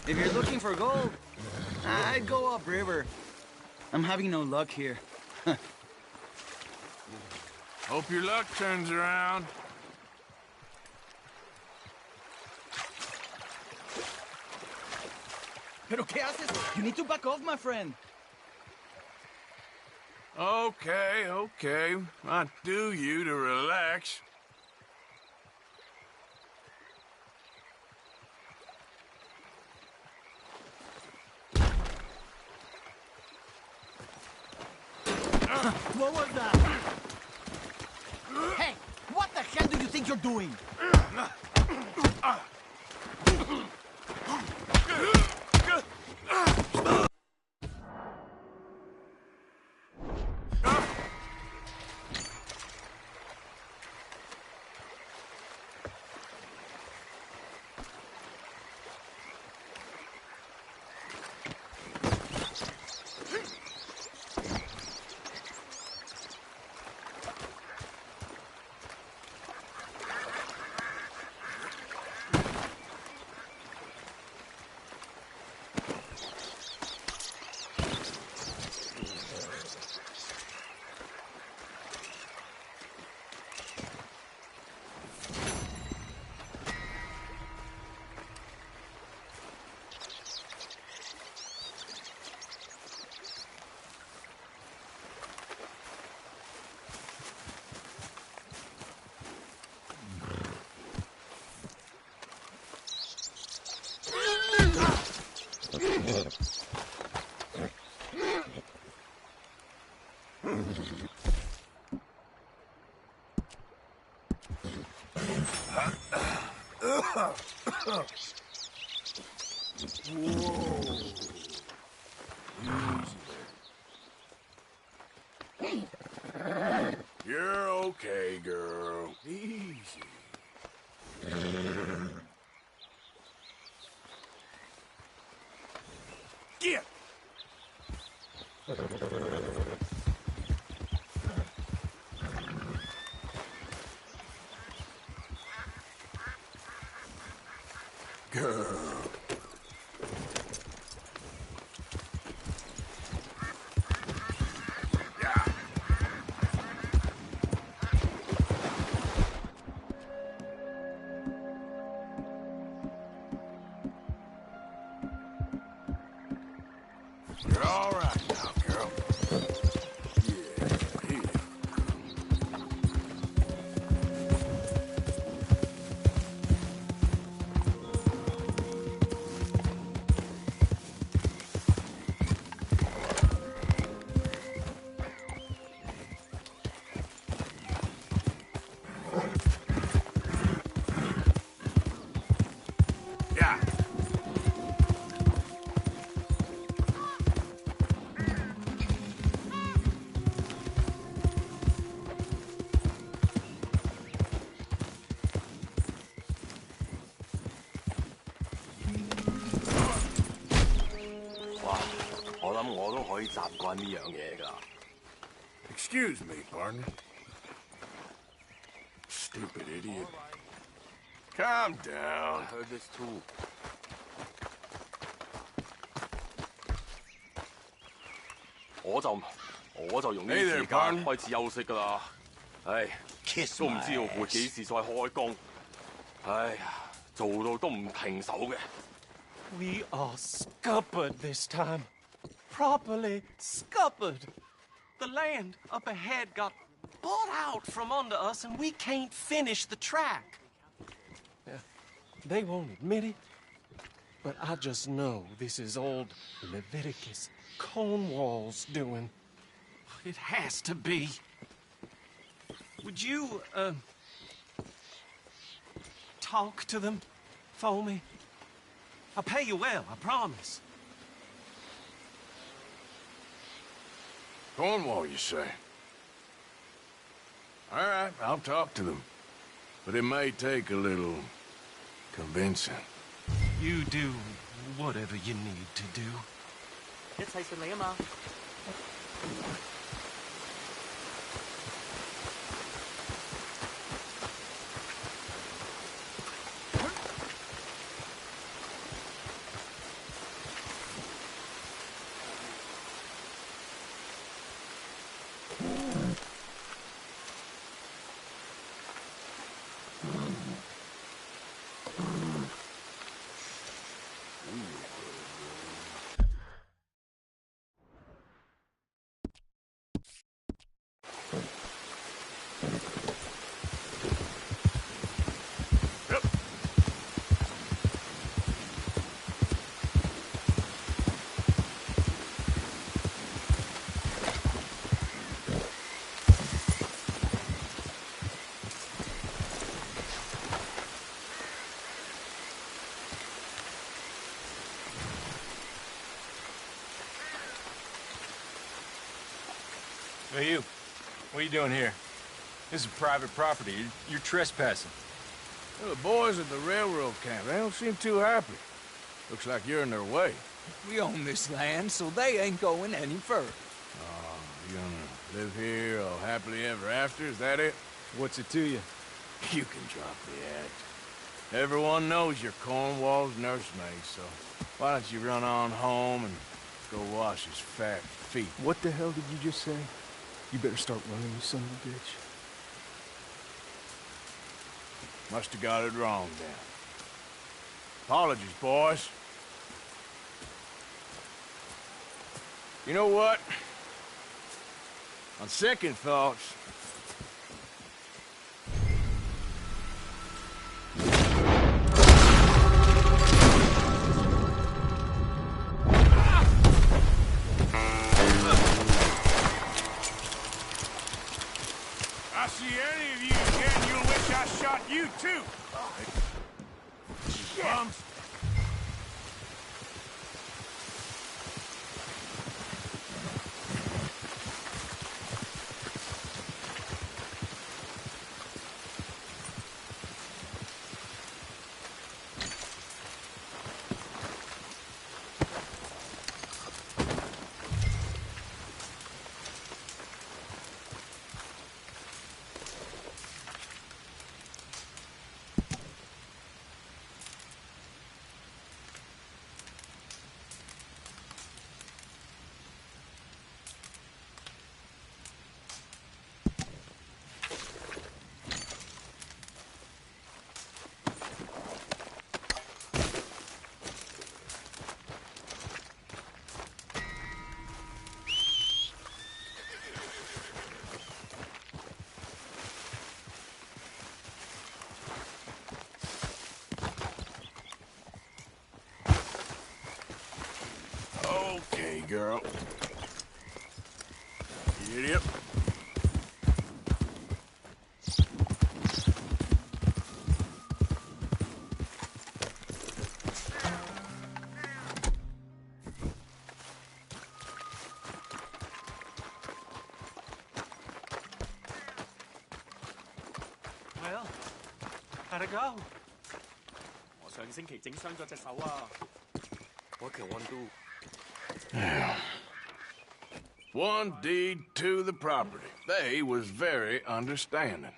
If you're looking for gold, I'd go upriver. I'm having no luck here. Hope your luck turns around. ¿Pero qué haces? You need to back off, my friend. Okay, okay. I do you to relax. What was that? Hey, what the hell do you think you're doing? You're okay, girl. Easy. Get! Girl. You're all right now, girl. Yeah, here. Yeah. Excuse me, partner. Stupid idiot. Calm down. I heard this too. 我就用呢啲時間開始休息㗎啦。唉，都唔知道會幾時再開工。唉呀，做到都唔停手嘅。We are scuppered this time. Properly scuppered. The land up ahead got bought out from under us and we can't finish the track. Yeah, they won't admit it, but I just know this is old Leviticus Cornwall's doing. It has to be. Would you, talk to them for me? I'll pay you well, I promise. Cornwall, you say? All right, I'll talk to them. But it may take a little convincing. You do whatever you need to do. 一切順利啊嘛。Hey, you. What are you doing here? This is private property. You're trespassing. Well, the boys at the railroad camp, they don't seem too happy. Looks like you're in their way. We own this land, so they ain't going any further. Oh, you gonna live here all happily ever after? Is that it? What's it to you? You can drop the act. Everyone knows you're Cornwall's nursemaid, so why don't you run on home and go wash his fat feet? What the hell did you just say? You better start running, you son of a bitch. Must have got it wrong then. Apologies, boys. You know what? On second thoughts, I see any of you again, you'll wish I shot you too. You bums. Okay, girl. Idiot. Well, how'd it go? 我上星期整傷咗隻手啊！ What can one do? One deed to the property. They was very understanding.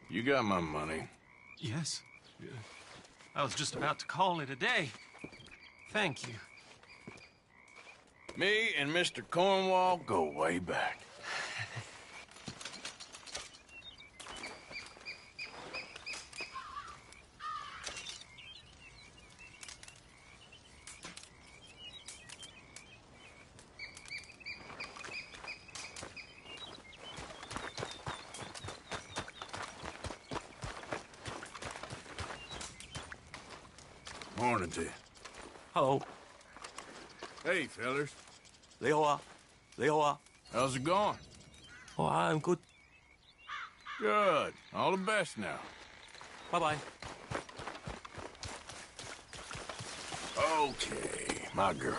You got my money. Yes. I was just about to call it a day. Thank you. Me and Mr. Cornwall go way back. Morning to you. Hello. Hey, fellers. 你好啊，你好啊。How's it going? Oh, I'm good. Good. All the best now. Bye bye. Okay, my girl.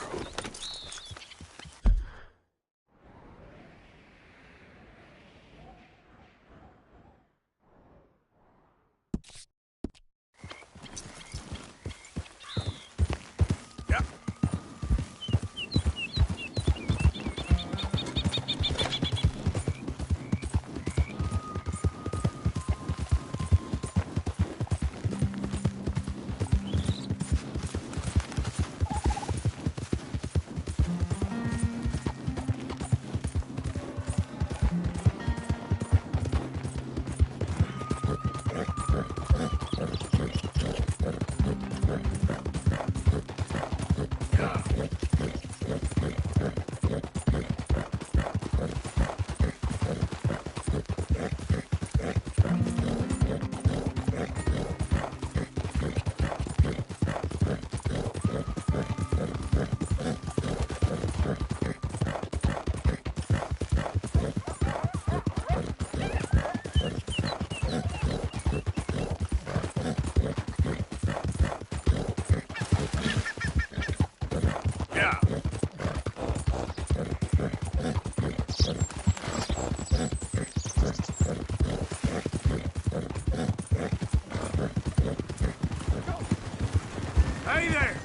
Hey there!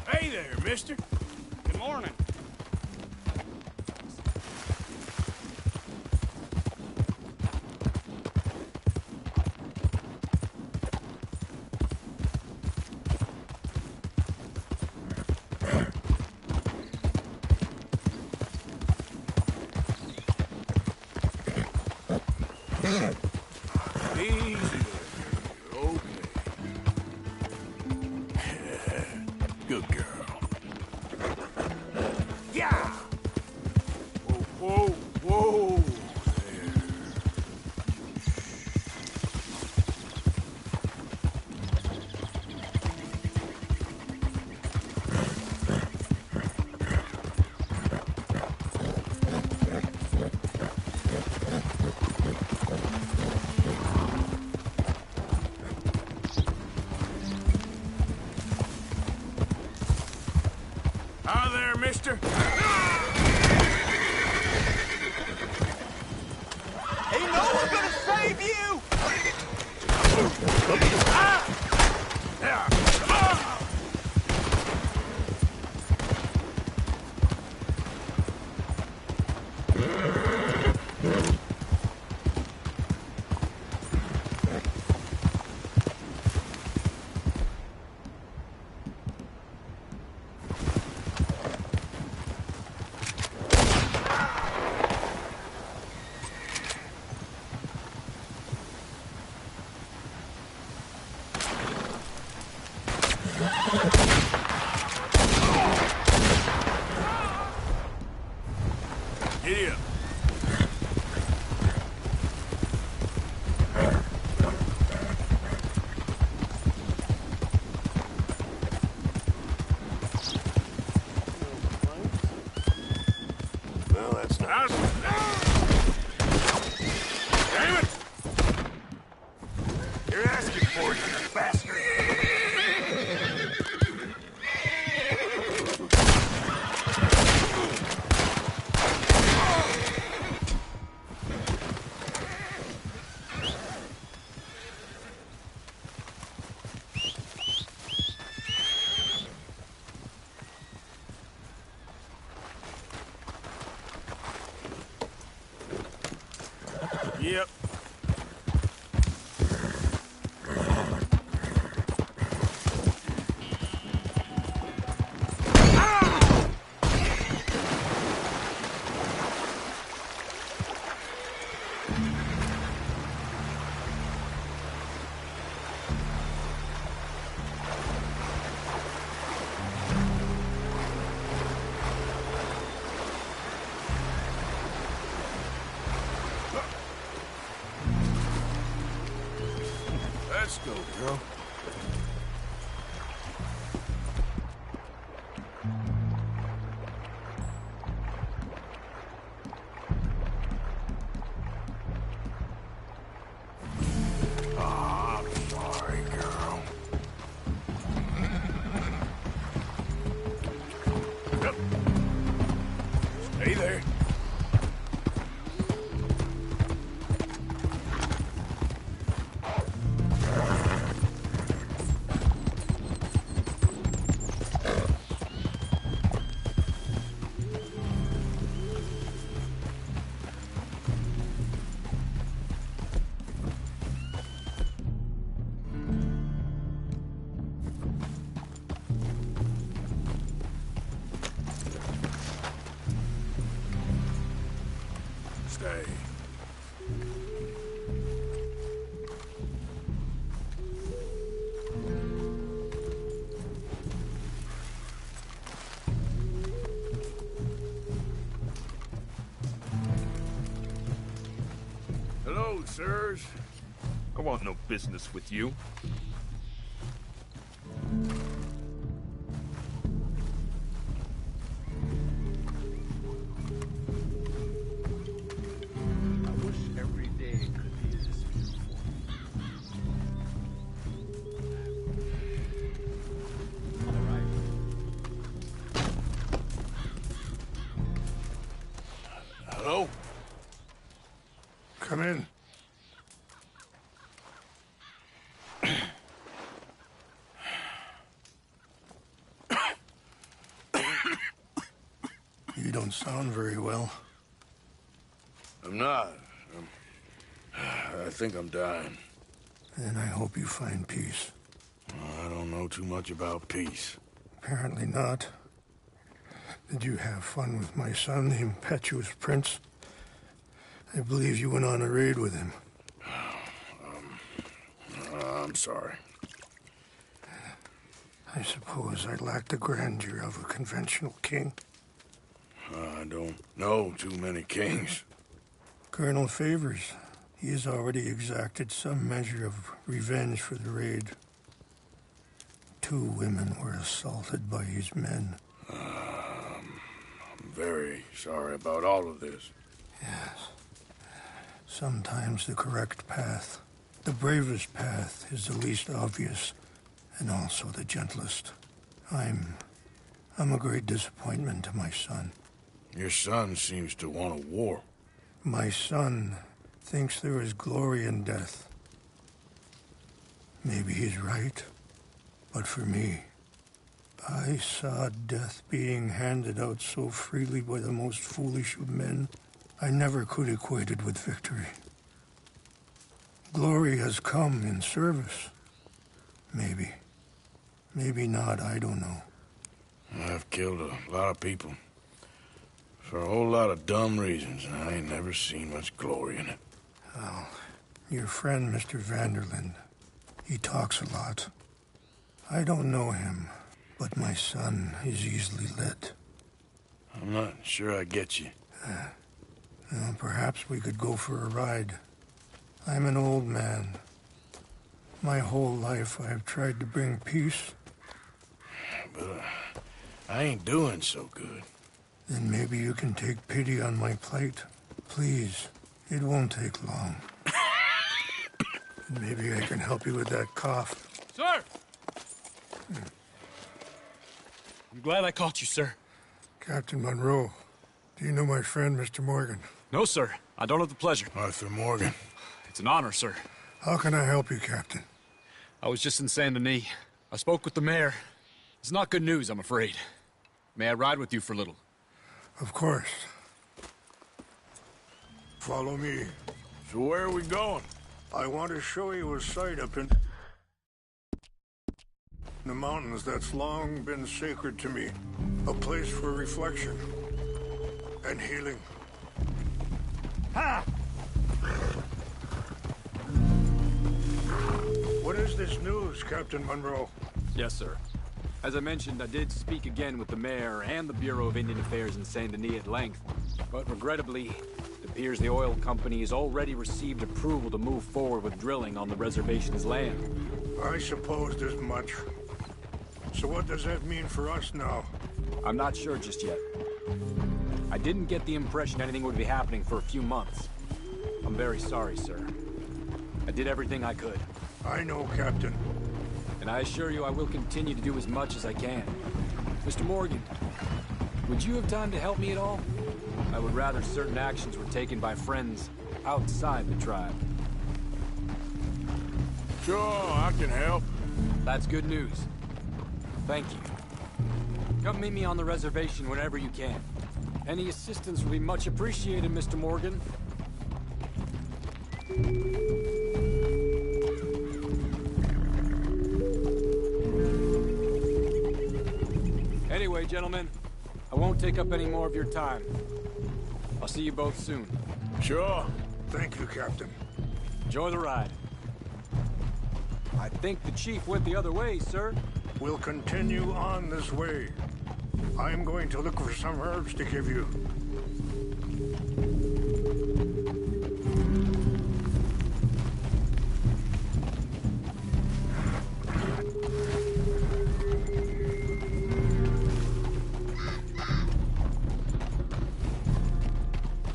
Hey there, mister. Good morning. Easy there. Okay. Good girl. Yeah! Whoa, whoa, whoa. Hi there, mister. Ain't no one gonna save you! Giddy up. Well, that's not... Damn it! You're asking for it, you bastard! Yep. Let's go, girl. I'm sorry, girl. Yep. Stay there. Stay. Hello, sirs. I want no business with you. I wish every day could be this beautiful. All right. Hello? Come in. You don't sound very well. I'm not. I think I'm dying. And I hope you find peace. I don't know too much about peace. Apparently not. Did you have fun with my son, the impetuous prince? I believe you went on a raid with him. I'm sorry. I suppose I lack the grandeur of a conventional king. I don't know too many kings. Colonel Favors, he has already exacted some measure of revenge for the raid. 2 women were assaulted by his men. I'm very sorry about all of this. Yes. Sometimes the correct path, the bravest path, is the least obvious and also the gentlest. I'm a great disappointment to my son. Your son seems to want a war. My son thinks there is glory in death. Maybe he's right, but for me, I saw death being handed out so freely by the most foolish of men, I never could equate it with victory. Glory has come in service. Maybe. Maybe not, I don't know. I've killed a lot of people. For a whole lot of dumb reasons, and I ain't never seen much glory in it. Well, your friend, Mr. Vanderlyn, he talks a lot. I don't know him, but my son is easily led. I'm not sure I get you. Well, perhaps we could go for a ride. I'm an old man. My whole life I have tried to bring peace. But I ain't doing so good. Then maybe you can take pity on my plight. Please, it won't take long. Maybe I can help you with that cough. Sir! I'm glad I caught you, sir. Captain Monroe, do you know my friend, Mr. Morgan? No, sir. I don't have the pleasure. Arthur Morgan. It's an honor, sir. How can I help you, Captain? I was just in Saint Denis. I spoke with the mayor. It's not good news, I'm afraid. May I ride with you for a little? Of course. Follow me. So where are we going? I want to show you a sight up in the mountains that's long been sacred to me. A place for reflection and healing. Ha! What is this news, Captain Monroe? Yes, sir. As I mentioned, I did speak again with the mayor and the Bureau of Indian Affairs in Saint Denis at length, but regrettably, it appears the oil company has already received approval to move forward with drilling on the reservation's land. I supposed as much. So what does that mean for us now? I'm not sure just yet. I didn't get the impression anything would be happening for a few months. I'm very sorry, sir. I did everything I could. I know, Captain. And I assure you I will continue to do as much as I can. Mr. Morgan, would you have time to help me at all? I would rather certain actions were taken by friends outside the tribe. Sure, I can help. That's good news. Thank you. Come meet me on the reservation whenever you can. Any assistance will be much appreciated, Mr. Morgan. Anyway, gentlemen, I won't take up any more of your time. I'll see you both soon. Sure. Thank you, Captain. Enjoy the ride. I think the chief went the other way, sir. We'll continue on this way. I'm going to look for some herbs to give you.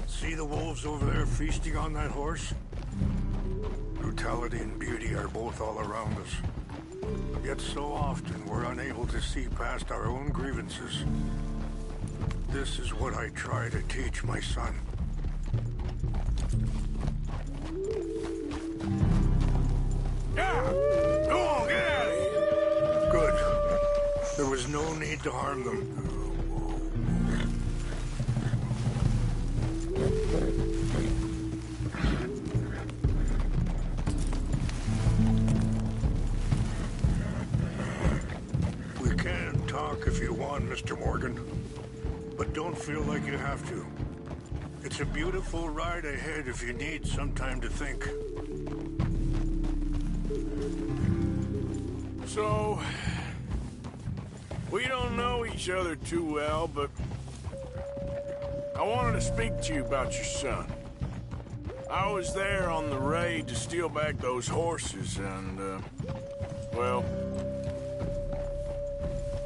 See the wolves over there feasting on that horse? Brutality and beauty are both all around us. Yet so often we're unable to see past our own grievances. This is what I try to teach my son. Yeah! Go on, get out of here! Good. There was no need to harm them. We can talk if you want, Mr. Morgan. But don't feel like you have to. It's a beautiful ride ahead if you need some time to think. So, we don't know each other too well, but I wanted to speak to you about your son. I was there on the raid to steal back those horses, and, well,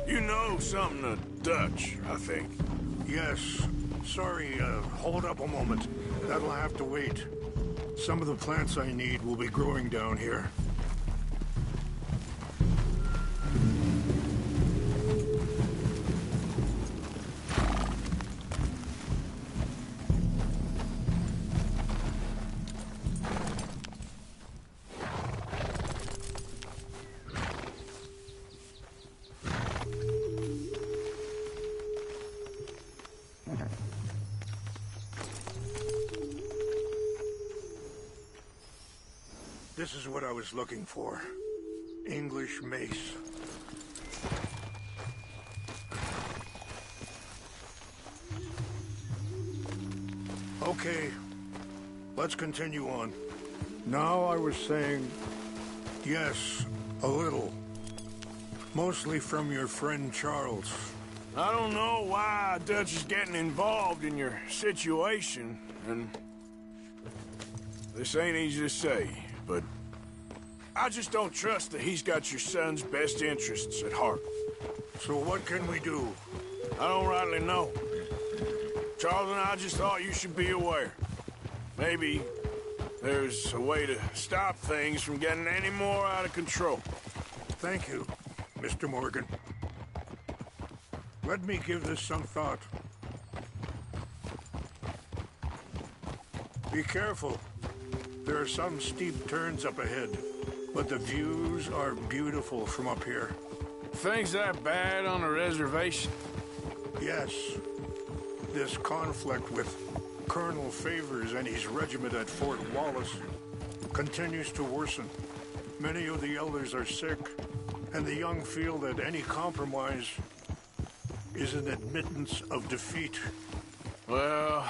you know something of Dutch, I think. Yes. Sorry, hold up a moment. That'll have to wait. Some of the plants I need will be growing down here. This is what I was looking for. English mace. Okay, let's continue on. Now I was saying, yes, a little. Mostly from your friend Charles. I don't know why why Dutch is getting involved in your situation, and this ain't easy to say, but I just don't trust that he's got your son's best interests at heart. So what can we do? I don't rightly know. Charles and I just thought you should be aware. Maybe there's a way to stop things from getting any more out of control. Thank you, Mr. Morgan. Let me give this some thought. Be careful. There are some steep turns up ahead, but the views are beautiful from up here. Things that bad on a reservation? Yes. This conflict with Colonel Favors and his regiment at Fort Wallace continues to worsen. Many of the elders are sick, and the young feel that any compromise is an admittance of defeat. Well,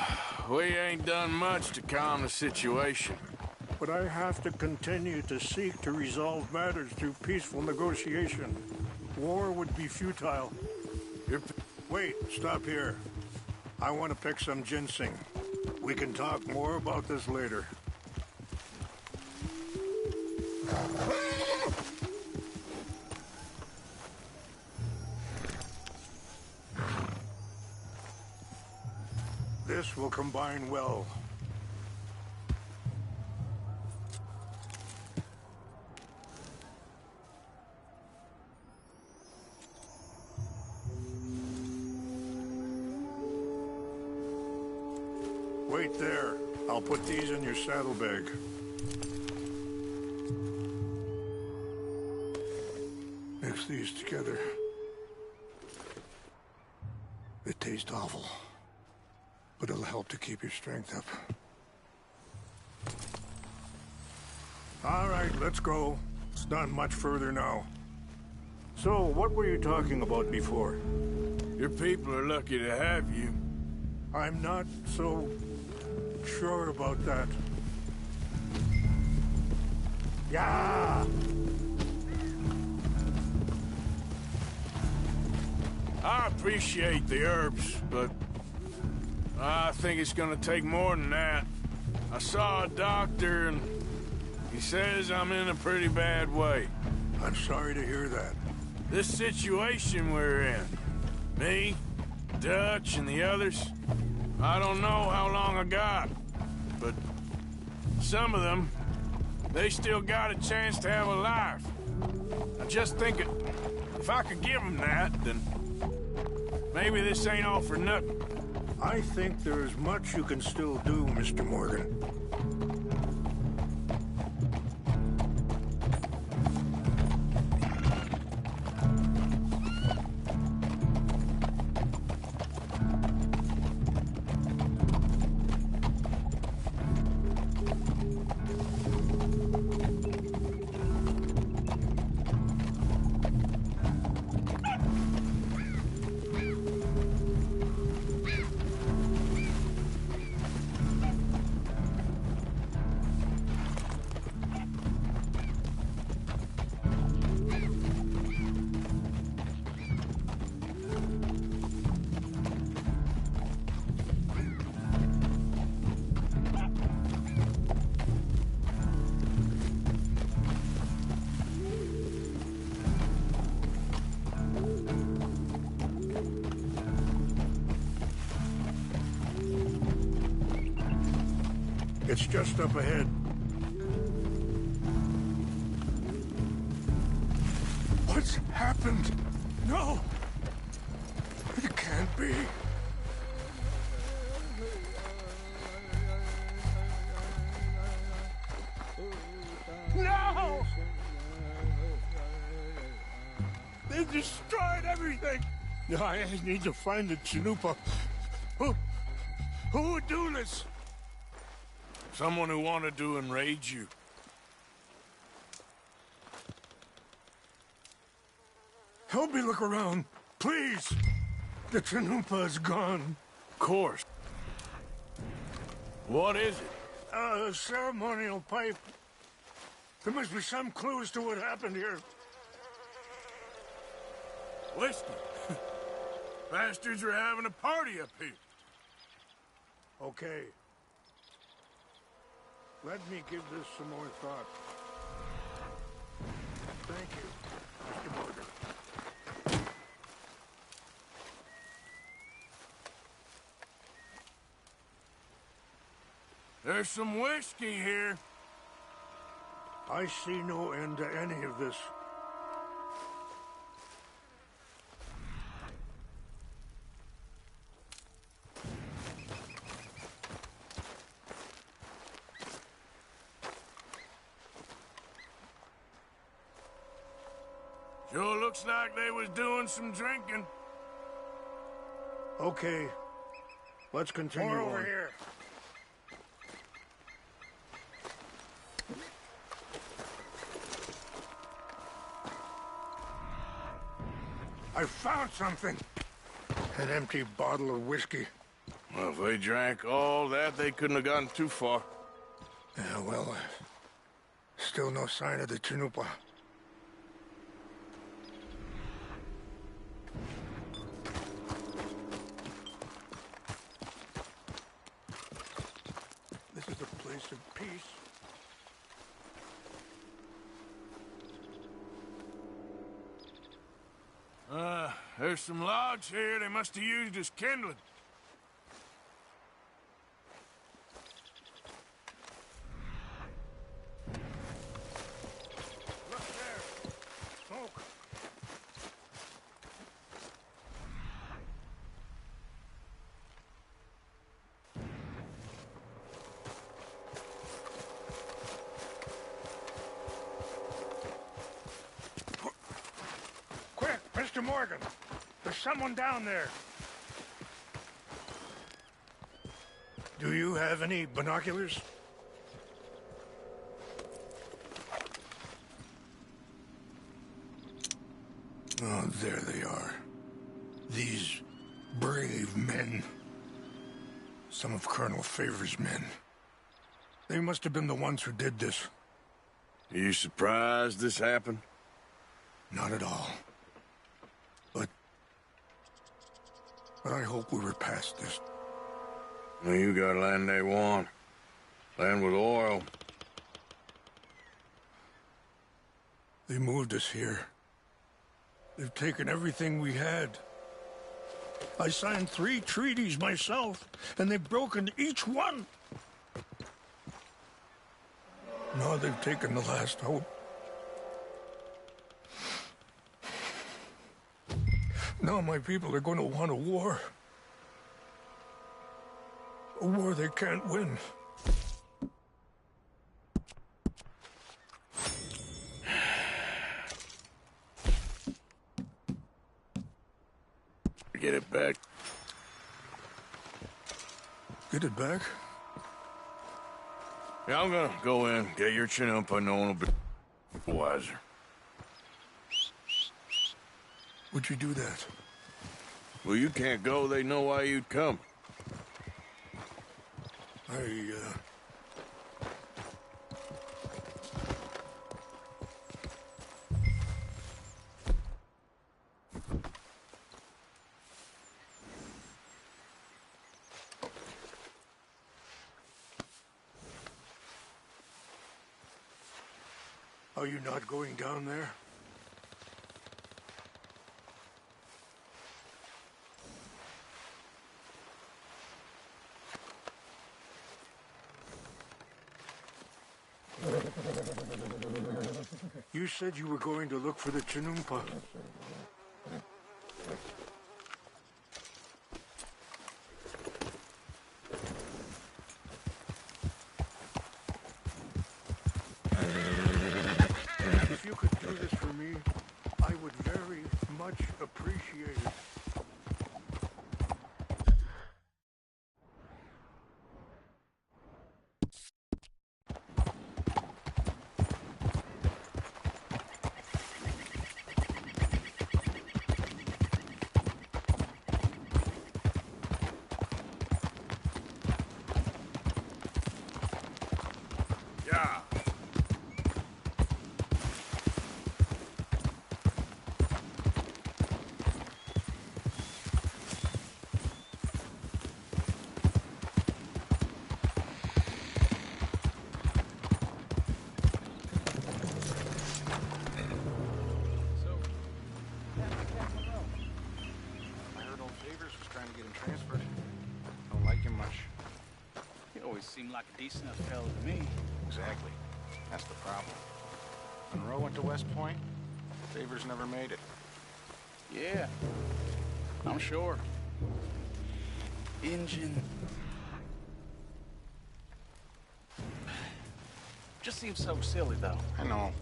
we ain't done much to calm the situation. But I have to continue to seek to resolve matters through peaceful negotiation. War would be futile. Wait, stop here. I want to pick some ginseng. We can talk more about this later. This will combine well. Wait there. I'll put these in your saddlebag. Mix these together. They taste awful, but it'll help to keep your strength up. All right, let's go. It's not much further now. So, what were you talking about before? Your people are lucky to have you. I'm not so sure about that. Yeah! I appreciate the herbs, but I think it's gonna take more than that. I saw a doctor and he says I'm in a pretty bad way. I'm sorry to hear that. This situation we're in, me, Dutch, and the others, I don't know how long I got, but some of them, they still got a chance to have a life. I just think if I could give them that, then maybe this ain't all for nothing. I think there's much you can still do, Mr. Morgan. It's just up ahead. What's happened? No! It can't be. No! They destroyed everything! I need to find the Chanupa. Who would do this? Someone who wanted to enrage you. Help me look around, please. The Chanupa is gone. Of course. What is it? A ceremonial pipe. There must be some clues to what happened here. Whiskey. Bastards are having a party up here. Okay. Let me give this some more thought. Thank you, Mr. Morgan. There's some whiskey here. I see no end to any of this. Sure looks like they was doing some drinking. Okay. Let's continue More over on. here. I found something. An empty bottle of whiskey. Well, if they drank all that, they couldn't have gotten too far. Yeah, well, still no sign of the Chanupa. This is a place of peace. There's some logs here they must have used as kindling. Look there. Smoke. Quick, Mr. Morgan. There's someone down there. Do you have any binoculars? Oh, there they are. These brave men. Some of Colonel Favor's men. They must have been the ones who did this. Are you surprised this happened? Not at all. But I hope we were past this. Well, you got land they want. Land with oil. They moved us here. They've taken everything we had. I signed 3 treaties myself, and they've broken each one. Now they've taken the last hope. Now my people are going to want a war. A war they can't win. Get it back. Get it back? Yeah, I'm gonna go in, get your chin up. I know one will be wiser. Would you do that? Well, you can't go. They know why you'd come. Are you not going down there? You said you were going to look for the Chinumpa. If you could do this for me, I would very much appreciate it. Yeah. seemed like a decent enough fellow to me. Exactly. That's the problem. Monroe went to West Point. Beaver's never made it. Yeah, I'm sure. Engine. Just seems so silly, though. I know.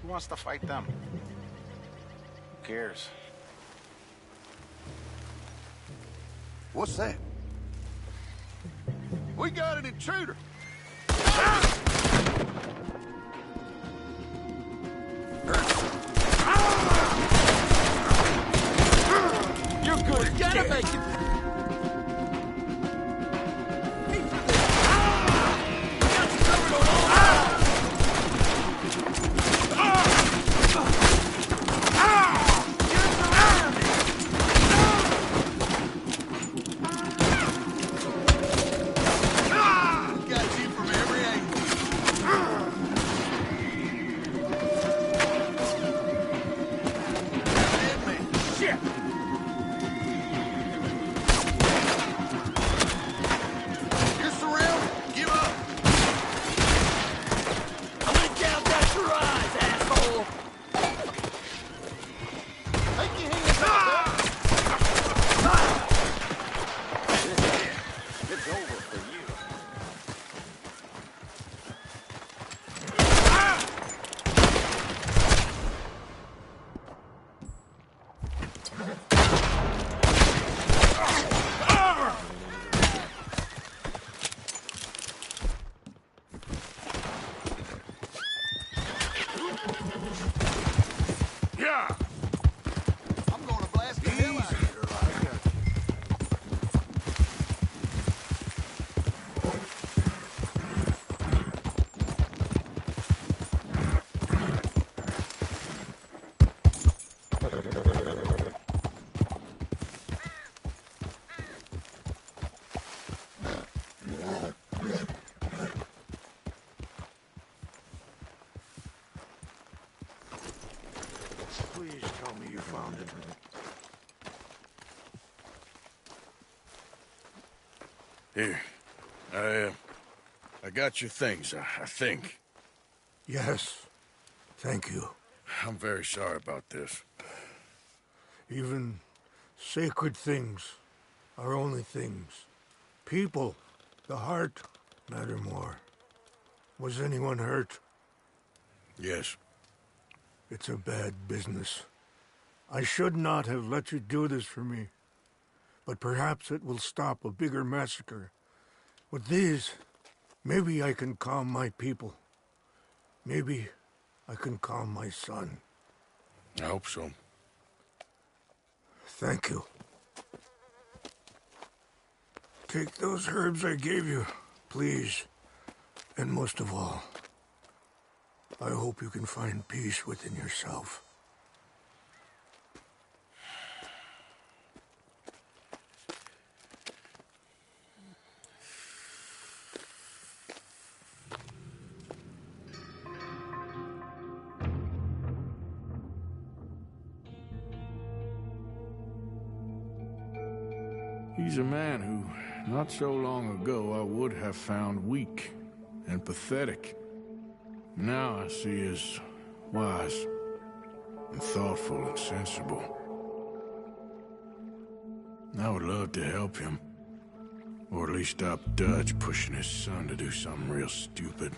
Who wants to fight them? Who cares? What's that? We got an intruder! You're good at Gotta make it! Please tell me you found it. Here. I got your things, I think. Yes. Thank you. I'm very sorry about this. Even sacred things are only things. People, the heart, matter more. Was anyone hurt? Yes. It's a bad business. I should not have let you do this for me. But perhaps it will stop a bigger massacre. With these, maybe I can calm my people. Maybe I can calm my son. I hope so. Thank you. Take those herbs I gave you, please. And most of all, I hope you can find peace within yourself. He's a man who, not so long ago, I would have found weak and pathetic. Now I see as wise and thoughtful and sensible. I would love to help him, or at least stop Dutch pushing his son to do something real stupid.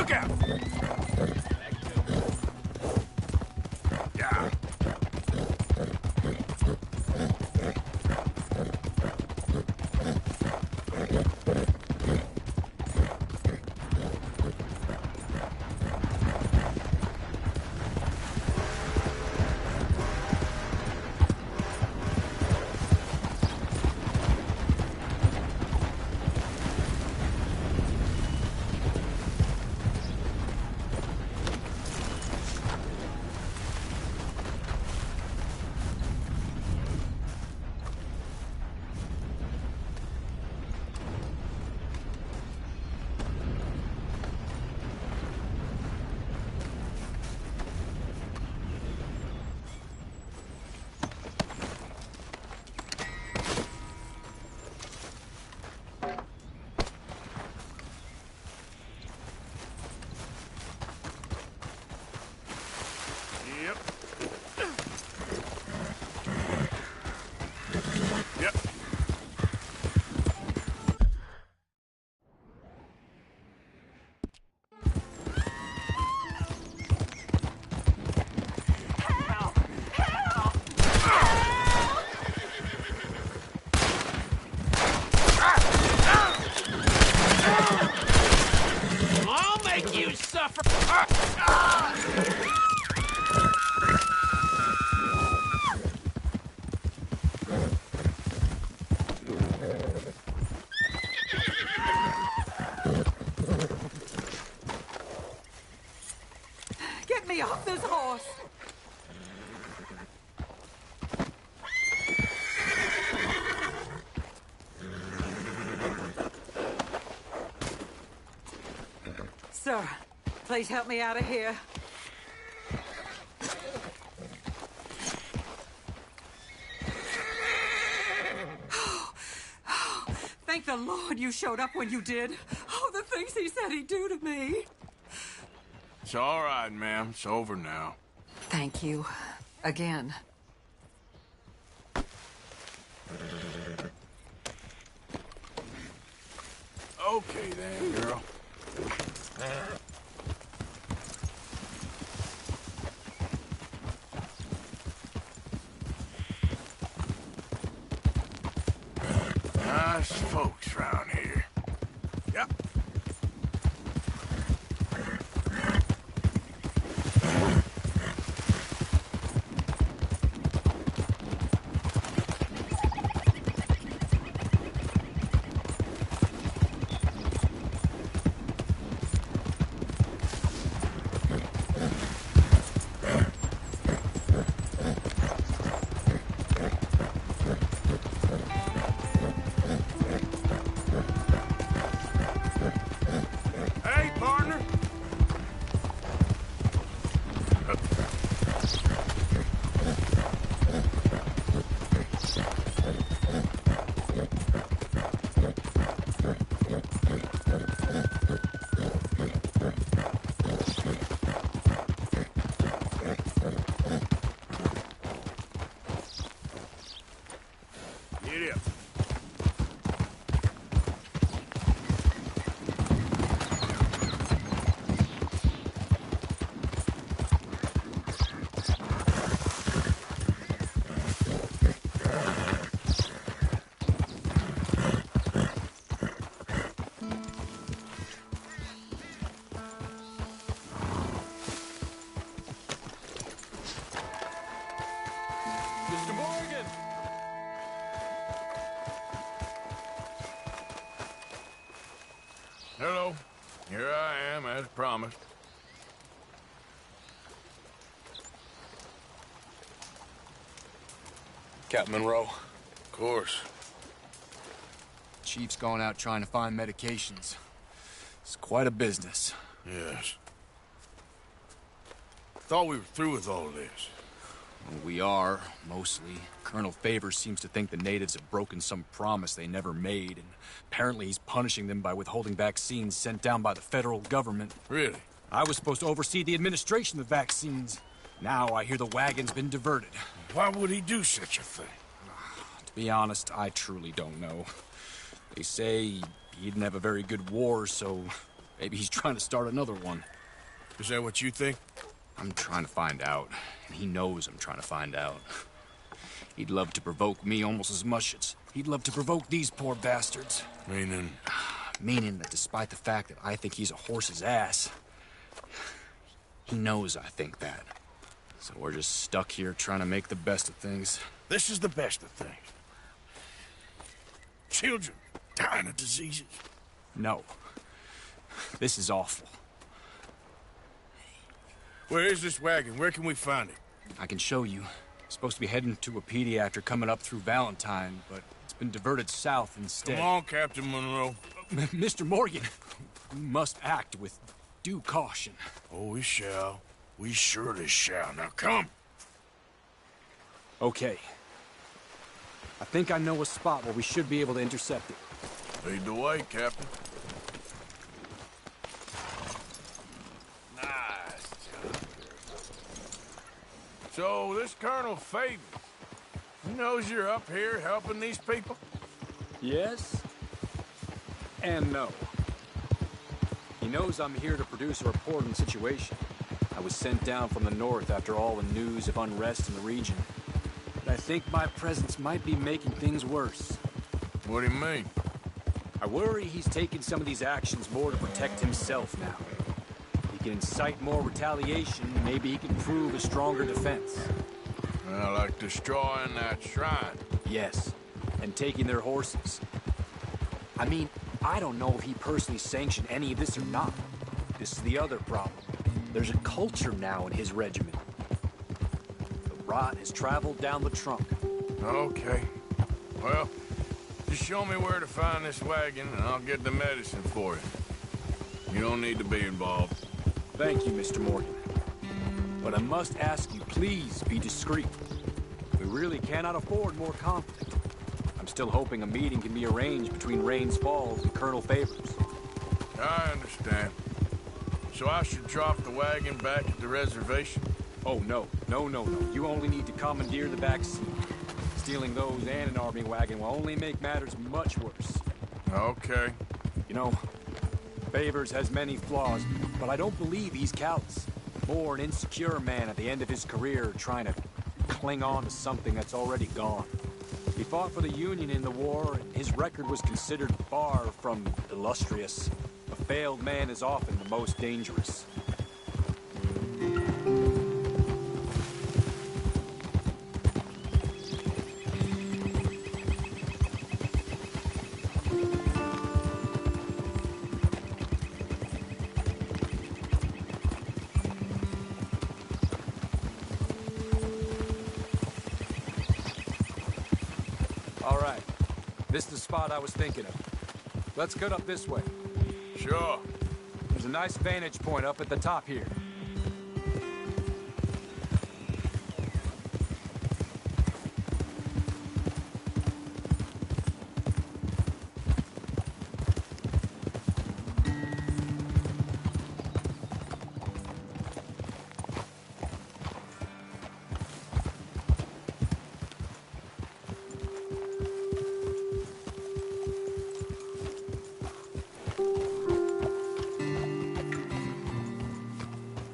Look out! Yeah. Get me off this horse! Sir, please help me out of here. Thank the Lord you showed up when you did. Oh, the things he said he'd do to me. It's all right, ma'am. It's over now. Thank you. Again. Okay then, girl. Nice folks round here. Yep. Mr. Morgan! Hello. Here I am, as promised. Captain Monroe. Of course. Chief's gone out trying to find medications. It's quite a business. Yes. Thought we were through with all this. Well, we are, mostly. Colonel Favors seems to think the natives have broken some promise they never made, and apparently he's punishing them by withholding vaccines sent down by the federal government. Really? I was supposed to oversee the administration of the vaccines. Now I hear the wagon's been diverted. Why would he do such a thing? To be honest, I truly don't know. They say he didn't have a very good war, so Maybe he's trying to start another one. Is that what you think? I'm trying to find out, and he knows I'm trying to find out. He'd love to provoke me almost as much as he'd love to provoke these poor bastards. Meaning? Meaning that despite the fact that I think he's a horse's ass, he knows I think that. So we're just stuck here trying to make the best of things. This is the best of things. Children dying of diseases. No. This is awful. Where is this wagon? Where can we find it? I can show you. Supposed to be heading to a pediatric coming up through Valentine, but it's been diverted south instead. Come on, Captain Monroe. Mr. Morgan, we must act with due caution. Oh, we shall. We surely shall. Now come. Okay. I think I know a spot where we should be able to intercept it. Lead the way, Captain. Nice job. So, this Colonel Favors, he knows you're up here helping these people? Yes. And no. He knows I'm here to produce a report on the situation. I was sent down from the north after all the news of unrest in the region. But I think my presence might be making things worse. What do you mean? I worry he's taking some of these actions more to protect himself now. He can incite more retaliation, maybe he can prove a stronger defense. Well, like destroying that shrine. Yes, and taking their horses. I mean, I don't know if he personally sanctioned any of this or not. This is the other problem. There's a culture now in his regiment. The rot has traveled down the trunk. Okay. Well, just show me where to find this wagon, and I'll get the medicine for you. You don't need to be involved. Thank you, Mr. Morgan. But I must ask you, please be discreet. We really cannot afford more conflict. I'm still hoping a meeting can be arranged between Rains Falls and Colonel Favors. I understand. So I should drop the wagon back at the reservation? Oh, no. No. You only need to commandeer the back seat. Stealing those and an army wagon will only make matters much worse. Okay. You know, Favors has many flaws, but I don't believe he's callous. More an insecure man at the end of his career trying to cling on to something that's already gone. He fought for the Union in the war, and his record was considered far from illustrious. A failed man is often the most dangerous. All right. This is the spot I was thinking of. Let's cut up this way. Sure. There's a nice vantage point up at the top here.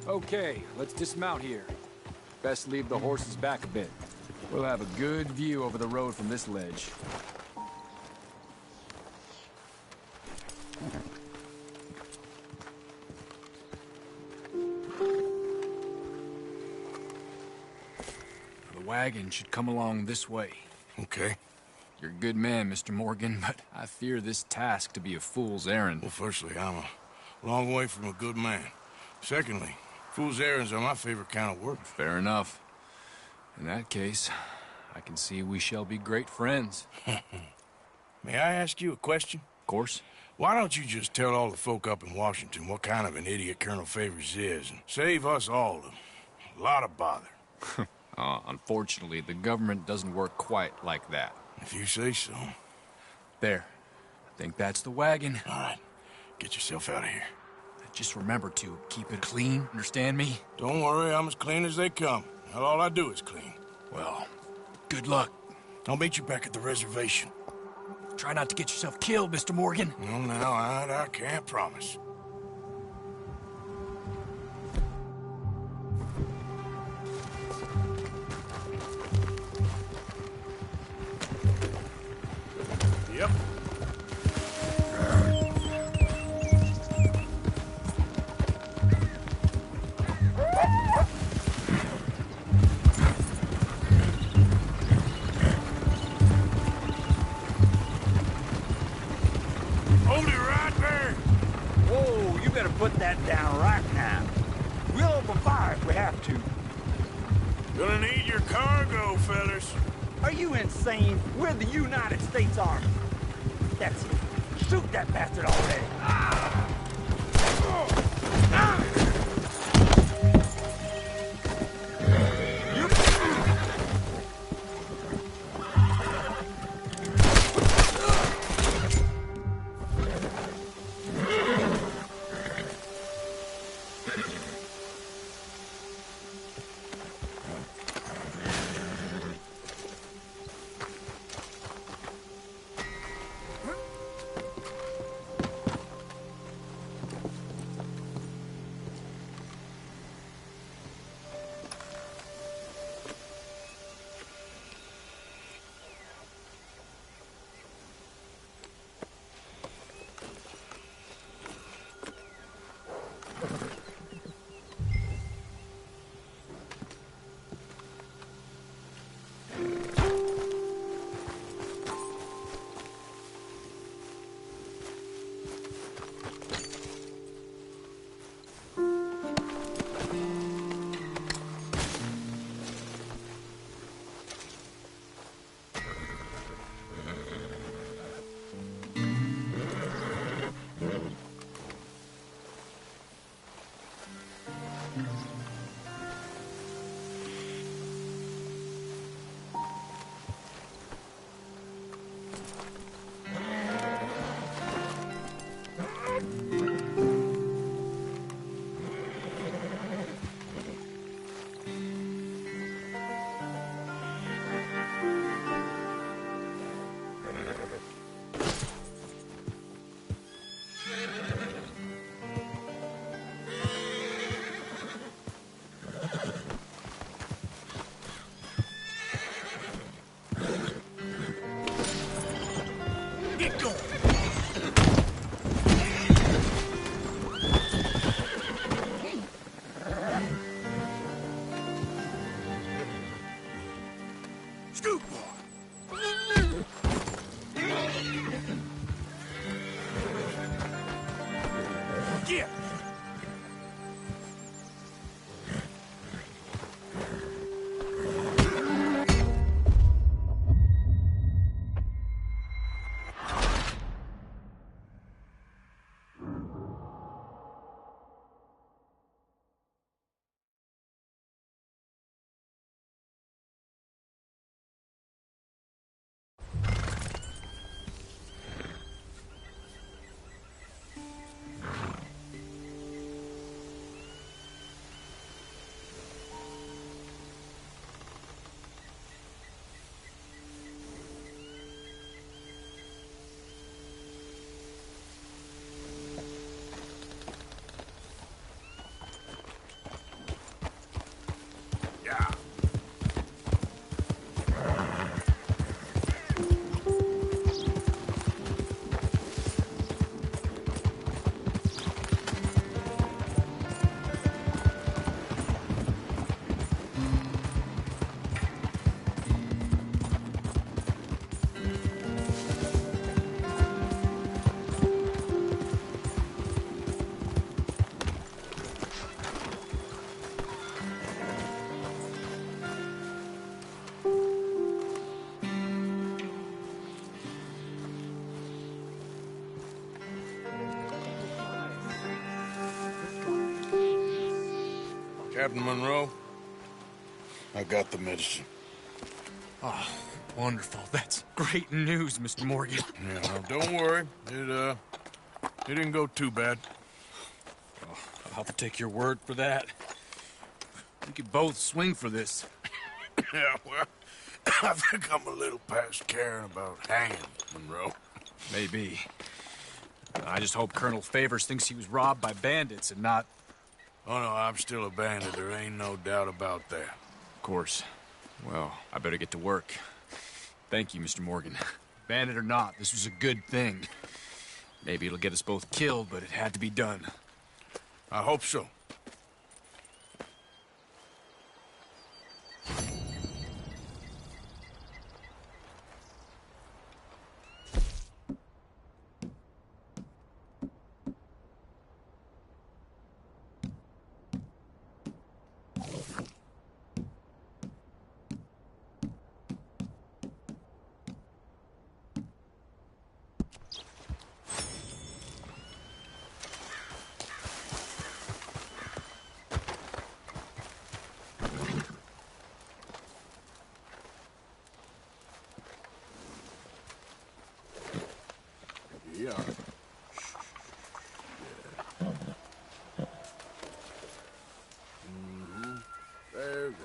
Okay, let's dismount here. Best leave the horses back a bit. We'll have a good view over the road from this ledge. The wagon should come along this way. Okay. You're a good man, Mr. Morgan, but I fear this task to be a fool's errand. Well, firstly, I'm a long way from a good man. Secondly, fool's errands are my favorite kind of work. Fair enough. In that case, I can see we shall be great friends. May I ask you a question? Of course. Why don't you just tell all the folk up in Washington what kind of an idiot Colonel Favors is and save us all a lot of bother? Unfortunately, the government doesn't work quite like that. If you say so. There. I think that's the wagon. All right. Get yourself out of here. Just remember to keep it clean, understand me? Don't worry, I'm as clean as they come. Hell, all I do is clean. Well, good luck. I'll meet you back at the reservation. Try not to get yourself killed, Mr. Morgan. Well, now, I can't promise. Yep. Hold it right there! Whoa, you better put that down right now. We'll open fire if we have to. Gonna need your cargo, fellas. Are you insane? We're the United States Army. That's it. Shoot that bastard already. Get going! Scoot, boy! Get! Captain Monroe, I got the medicine. Oh, wonderful. That's great news, Mr. Morgan. Yeah, no, don't worry. It didn't go too bad. Oh, I'll have to take your word for that. We could both swing for this. Yeah, well, I think I'm a little past caring about hanging, Monroe. Maybe. I just hope Colonel Favors thinks he was robbed by bandits and not... Oh, no, I'm still a bandit. There ain't no doubt about that. Of course. Well, I better get to work. Thank you, Mr. Morgan. Bandit or not, this was a good thing. Maybe it'll get us both killed, but it had to be done. I hope so. Yeah. There, girl.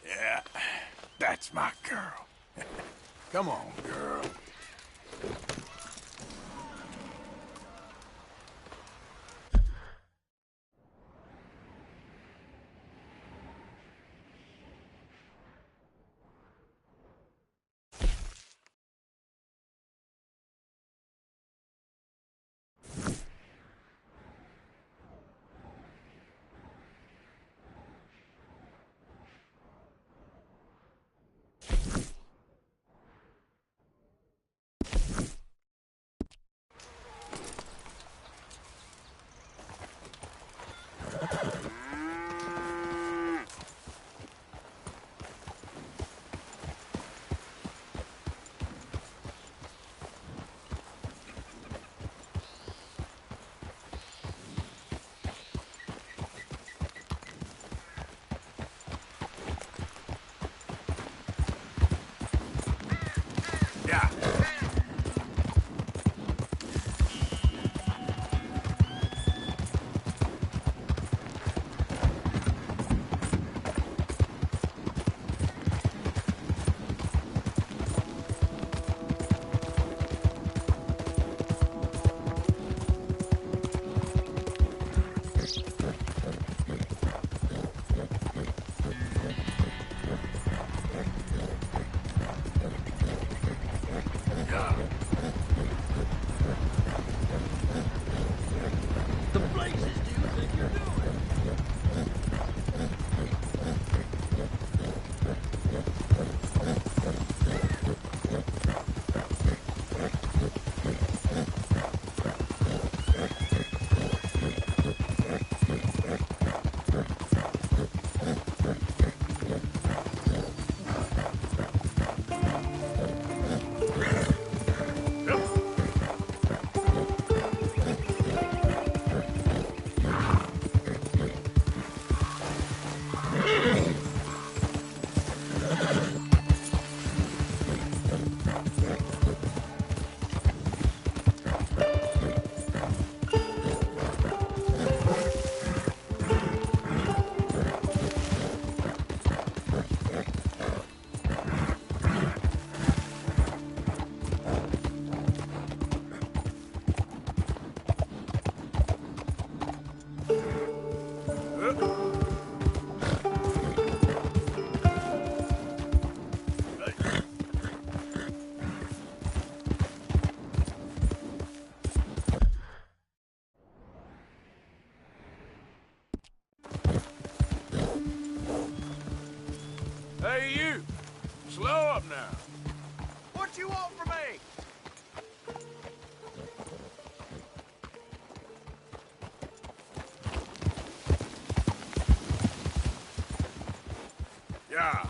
Yeah, that's my girl. Come on, girl. Yeah. The blazes do you think you're doing? Hey, you! Slow up now. What you want from me? Yeah.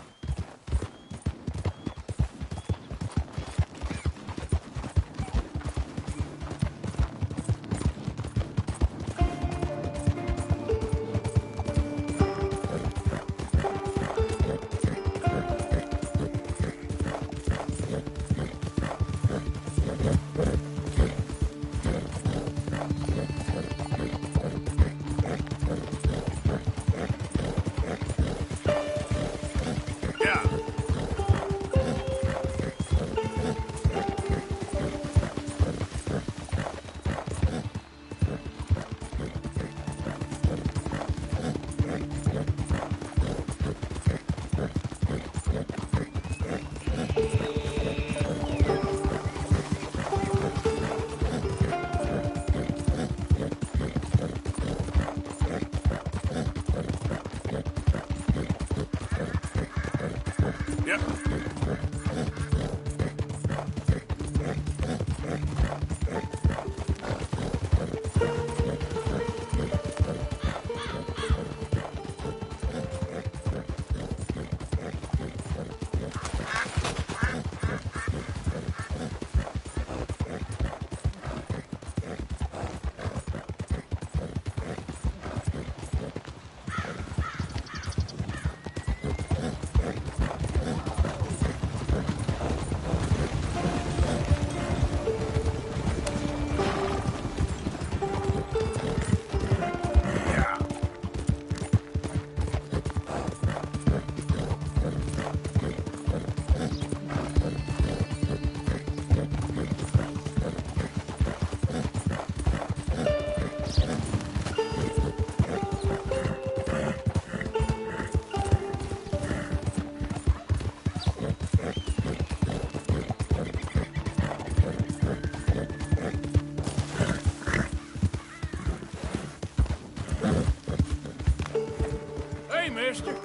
mister?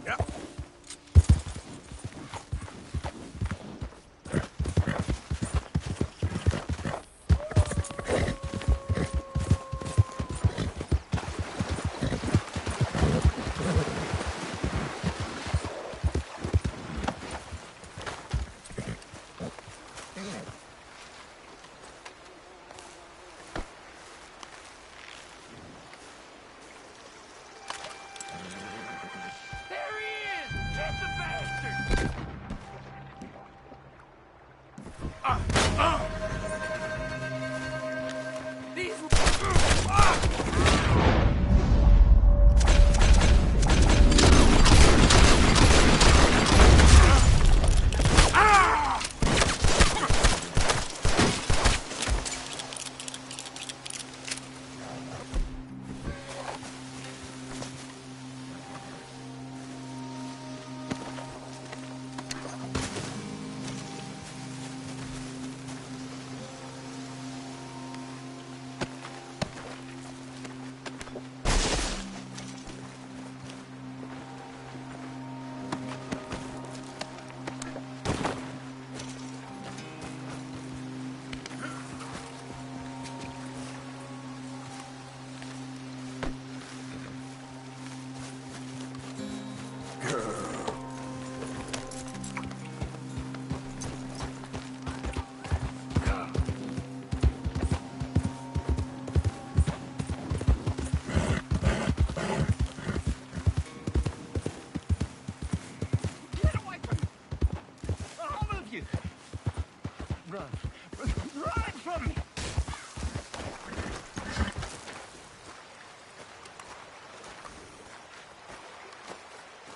Yep.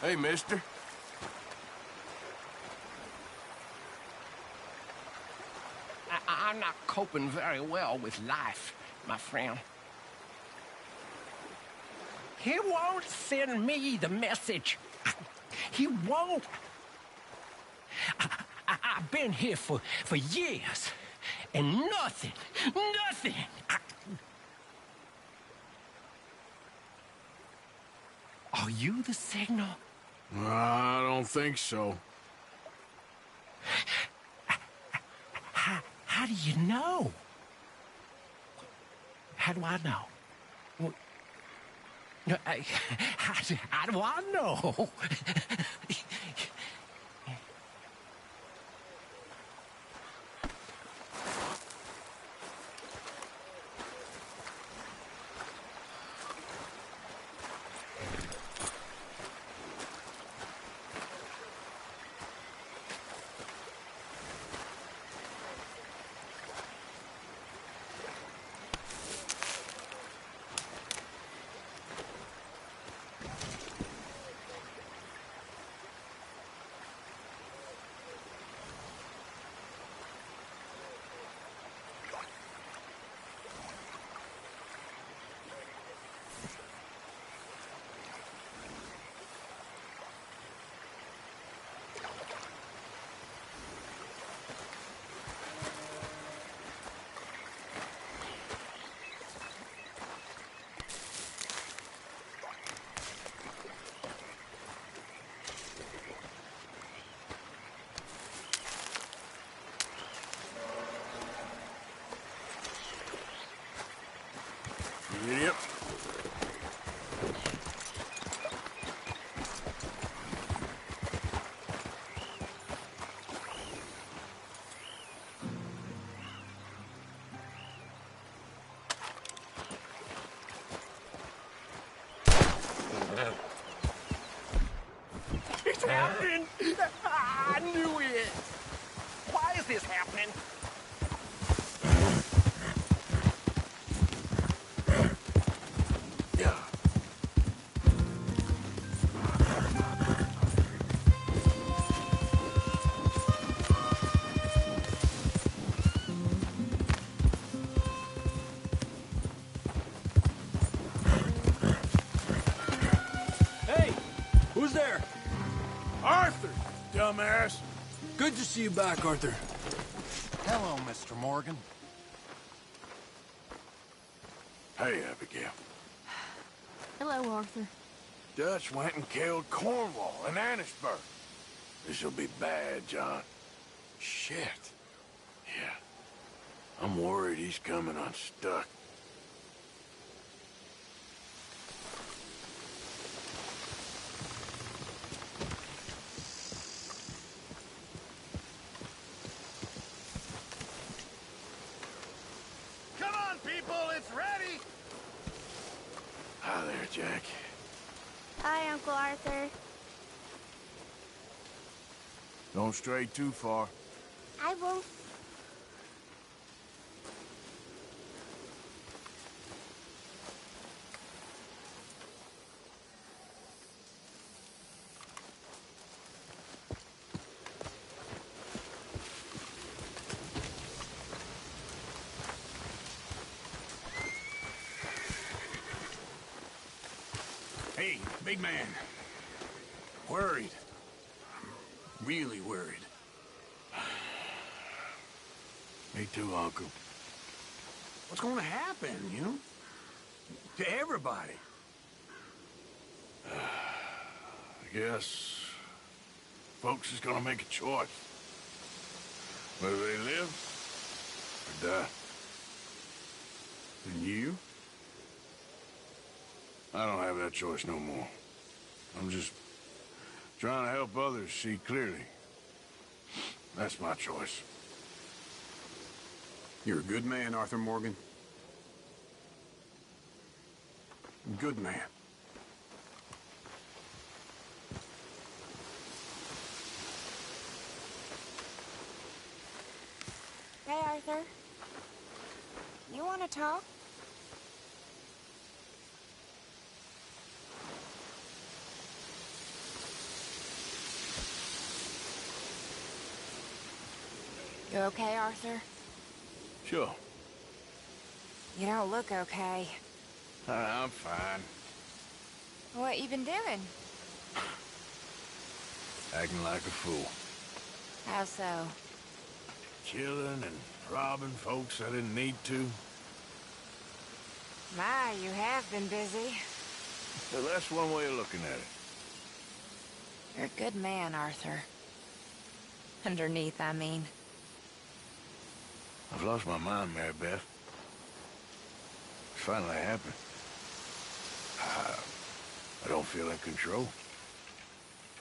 Hey, mister. I'm not coping very well with life, my friend. He won't send me the message. He won't. I've been here for years, and nothing. Are you the signal? I don't think so. How do you know? How do I know? How do I know? Yep. It's happening! I knew it! Why is this happening? Hey! Who's there? Arthur, dumbass. Good to see you back, Arthur. Hello, Mr. Morgan. Hey, Abigail. Hello, Arthur. Dutch went and killed Cornwall and Annisburg. This'll be bad, John. Shit. Yeah. I'm worried he's coming unstuck. Come on, people, it's ready! Hi there, Jack. Hi, Uncle Arthur. Don't stray too far. I won't. Hey, big man. Worried. Really worried. Me too, Uncle. What's going to happen, you know? To everybody. I guess folks is gonna make a choice. Whether they live or die. And you? I don't have that choice no more. I'm just trying to help others see clearly. That's my choice. You're a good man, Arthur Morgan. Good man. Hey, Arthur. You want to talk? You okay, Arthur? Sure. You don't look okay. I'm fine. What you been doing? Acting like a fool. How so? Killing and robbing folks I didn't need to. My, you have been busy. Well, that's one way of looking at it. You're a good man, Arthur. Underneath, I mean. I've lost my mind, Mary Beth. It's finally happened. I don't feel in control.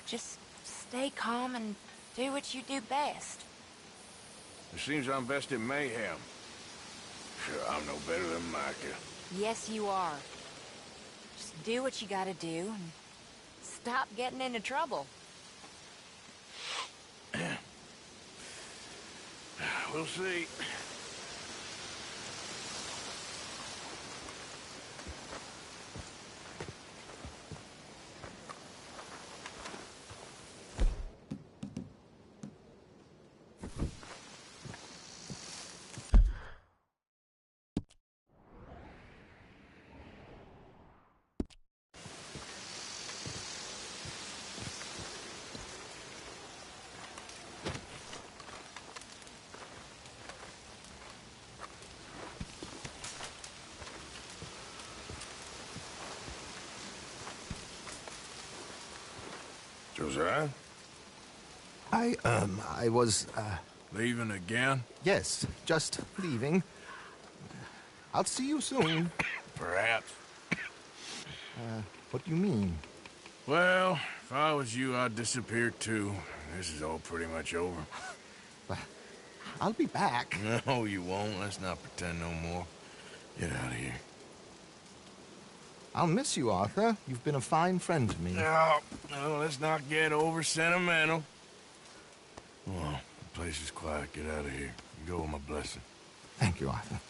Just stay calm and do what you do best. It seems I'm best in mayhem. Sure, I'm no better than Micah. Yes, you are. Just do what you gotta do and stop getting into trouble. We'll see. Josiah? I was, Leaving again? Yes, just leaving. I'll see you soon. Perhaps. What do you mean? Well, if I was you, I'd disappear too. This is all pretty much over. I'll be back. No, you won't. Let's not pretend no more. Get out of here. I'll miss you, Arthur. You've been a fine friend to me. No, let's not get over sentimental. Come on, the place is quiet. Get out of here. You go with my blessing. Thank you, Arthur.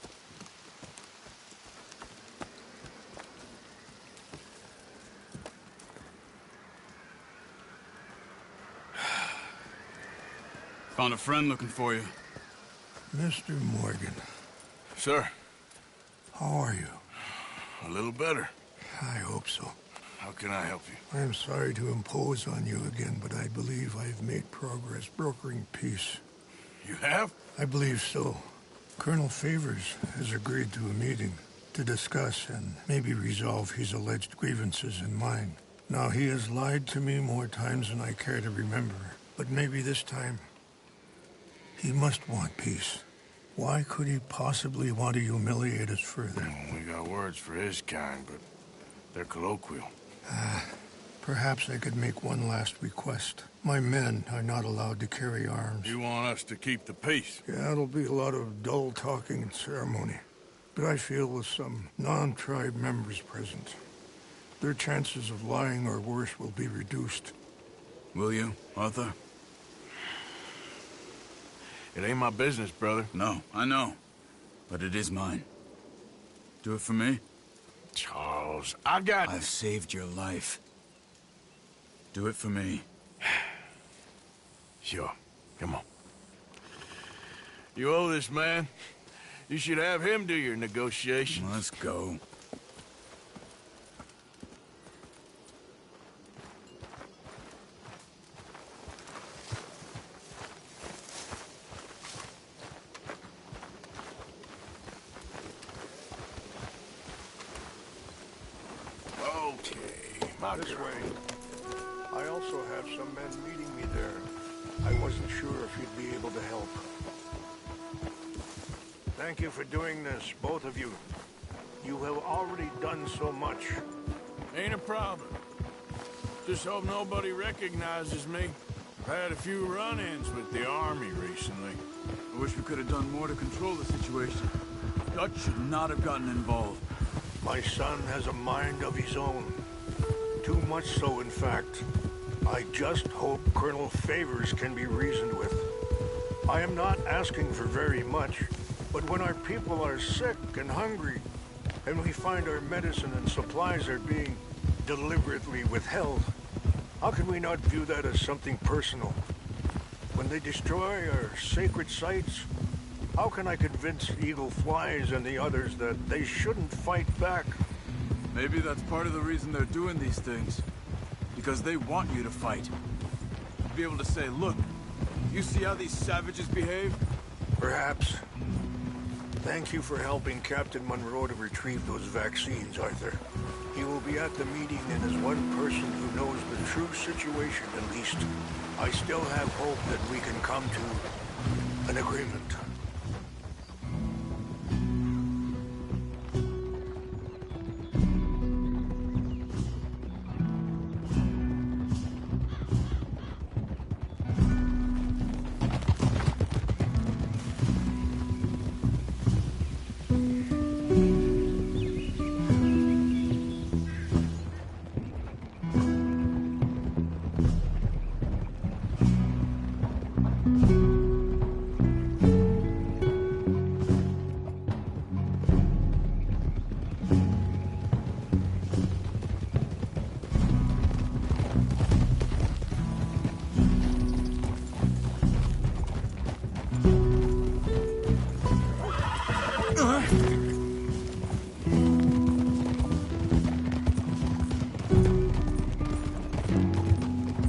Found a friend looking for you. Mr. Morgan. Sir. How are you? A little better. I hope so. How can I help you? I am sorry to impose on you again, but I believe I have made progress brokering peace. You have? I believe so. Colonel Favors has agreed to a meeting. to discuss and maybe resolve his alleged grievances and mine. Now, he has lied to me more times than I care to remember, but maybe this time he must want peace. Why could he possibly want to humiliate us further? We got words for his kind, but they're colloquial. Perhaps I could make one last request. My men are not allowed to carry arms. You want us to keep the peace? Yeah, it'll be a lot of dull talking and ceremony. But I feel with some non-tribe members present, their chances of lying or worse will be reduced. Will you, Arthur? It ain't my business, brother. No, I know. But it is mine. Do it for me? Charles, I've saved your life. Do it for me. Sure. Come on. You owe this man. You should have him do your negotiations. Let's go. This way. I also have some men meeting me there. I wasn't sure if you'd be able to help. Thank you for doing this, both of you. You have already done so much. Ain't a problem. Just hope nobody recognizes me. I've had a few run-ins with the army recently. I wish we could have done more to control the situation. Dutch should not have gotten involved. My son has a mind of his own. Too much so, in fact. I just hope Colonel Favors can be reasoned with. I am not asking for very much, but when our people are sick and hungry, and we find our medicine and supplies are being deliberately withheld, how can we not view that as something personal? When they destroy our sacred sites, how can I convince Eagle Flies and the others that they shouldn't fight back? Maybe that's part of the reason they're doing these things. Because they want you to fight. To be able to say, look, you see how these savages behave? Perhaps. Thank you for helping Captain Monroe to retrieve those vaccines, Arthur. He will be at the meeting, and as one person who knows the true situation, at least, I still have hope that we can come to an agreement.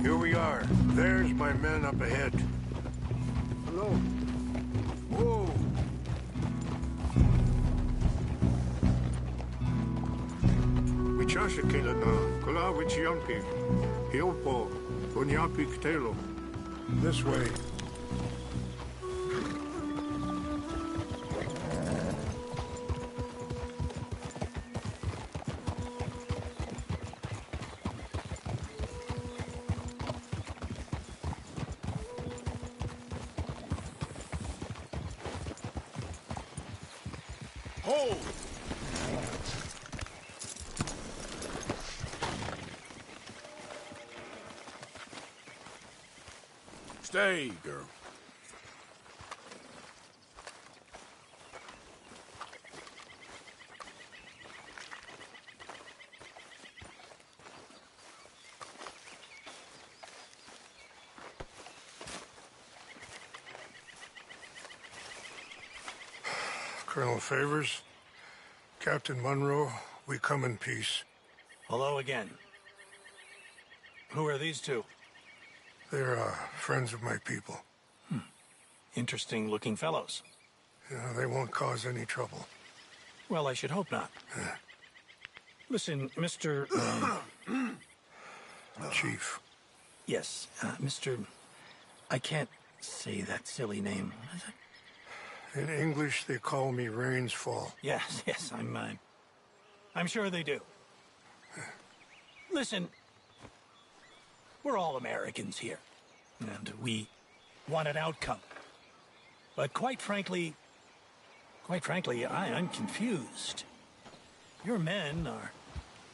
Here we are. There's my men up ahead. Hello. Whoa. Wichasha Kelana, Kola Wichiampi, Hiopo, Bunyapi Ktelo. This way. Hold! Stay, girl. Colonel Favors, Captain Monroe, we come in peace. Hello again. Who are these two? They're friends of my people. Interesting-looking fellows. Yeah, they won't cause any trouble. Well, I should hope not. Listen, Mr. Chief. Yes, Mr. I can't say that silly name. In English, they call me Rains Fall. Yes, I'm sure they do. Listen, we're all Americans here, and we want an outcome. But quite frankly, I'm confused. Your men are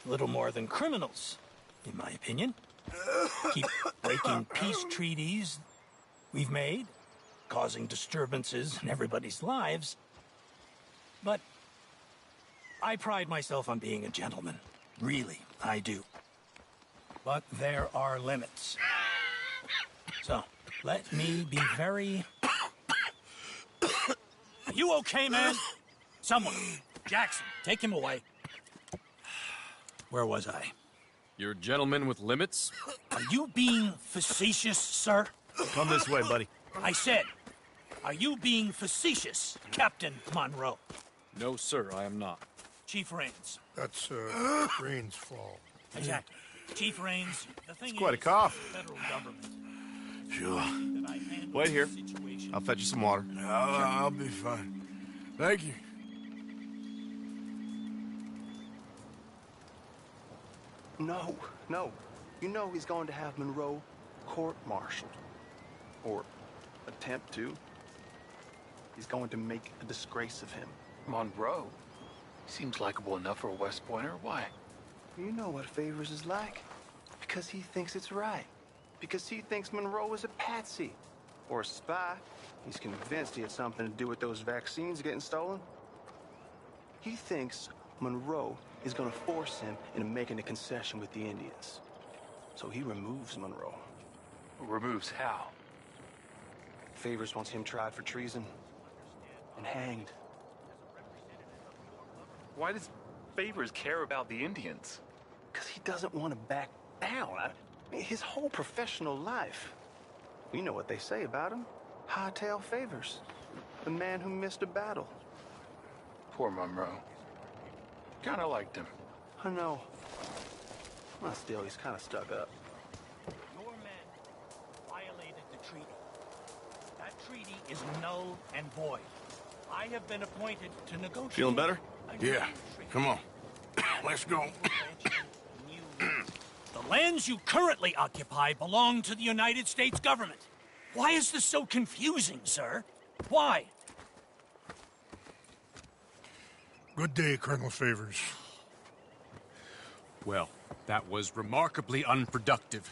little more than criminals, in my opinion. Keep breaking peace treaties we've made, causing disturbances in everybody's lives. But I pride myself on being a gentleman. Really, I do. But there are limits. So, let me be very... Are you okay, man? Someone. Jackson, take him away. Where was I? You're a gentleman with limits? Are you being facetious, sir? Come this way, buddy. I said, are you being facetious, Captain Monroe? No, sir, I am not. Chief Rains. That's, Rains Fall. Exactly. Chief Rains, the thing It's quite a is, cough. the federal government. Sure. Wait here. I'll fetch you some water. I'll be fine. Thank you. No. You know he's going to have Monroe court-martialed. Or attempt to. He's going to make a disgrace of him. Monroe? Seems likable enough for a West Pointer. Why? You know what Favors is like. Because he thinks it's right. Because he thinks Monroe is a patsy. Or a spy. He's convinced he had something to do with those vaccines getting stolen. He thinks Monroe is going to force him into making a concession with the Indians. So he removes Monroe. Removes how? Favors wants him tried for treason and hanged. Why does Favors care about the Indians? Because he doesn't want to back down. His whole professional life. You know what they say about him. Hightail Favors. The man who missed a battle. Poor Monroe. Kinda liked him. I know. Well, still, he's kind of stuck up. Your men violated the treaty. That treaty is null and void. I have been appointed to negotiate. Feeling better? Yeah. Come on. Let's go. The lands you currently occupy belong to the United States government. Why is this so confusing, sir? Why? Good day, Colonel Favors. Well, that was remarkably unproductive.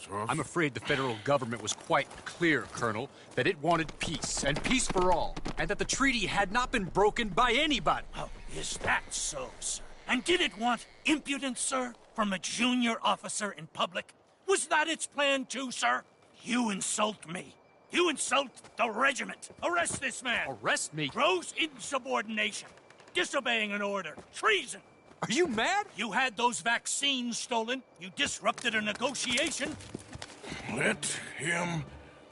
I'm afraid the federal government was quite clear, Colonel, that it wanted peace, and peace for all, and that the treaty had not been broken by anybody. Oh, is that so, sir? And did it want impudence, sir, from a junior officer in public? Was that its plan too, sir? You insult me. You insult the regiment. Arrest this man. Arrest me? Gross insubordination. Disobeying an order. Treason. Are you mad? You had those vaccines stolen. You disrupted a negotiation. Let him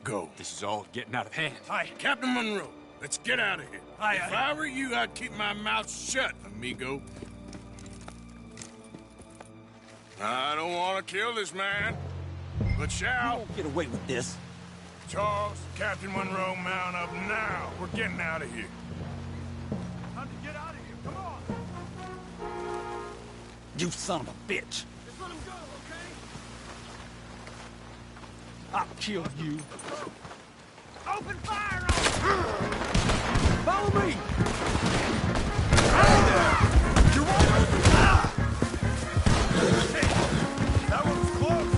go. This is all getting out of hand. Aye. Captain Monroe, let's get out of here. Aye, if I were you, I'd keep my mouth shut, amigo. I don't want to kill this man, but shall. You won't get away with this. Charles, Captain Monroe, mount up now. We're getting out of here. Time to get out of here. Come on. You son of a bitch. Just let him go, okay? I'll kill you. Open fire on him! Follow me! Hey there! You're right! That one was close!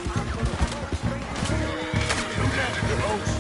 Do that, close!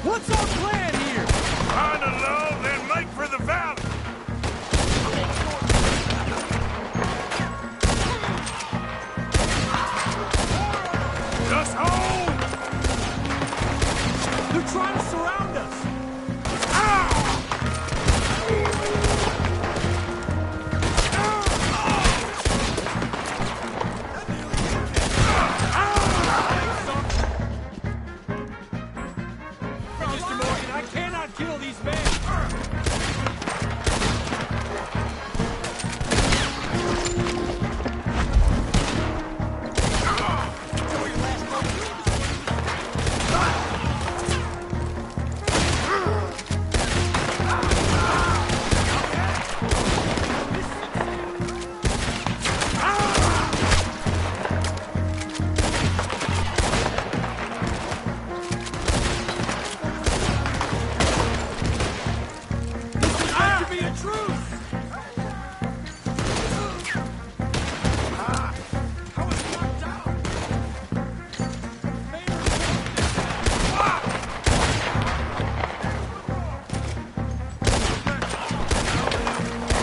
What's our plan here? Find a low, then make for the valley. Just hold! They're trying to surround us! Mr. Morgan, I cannot kill these men!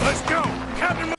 Let's go! Captain...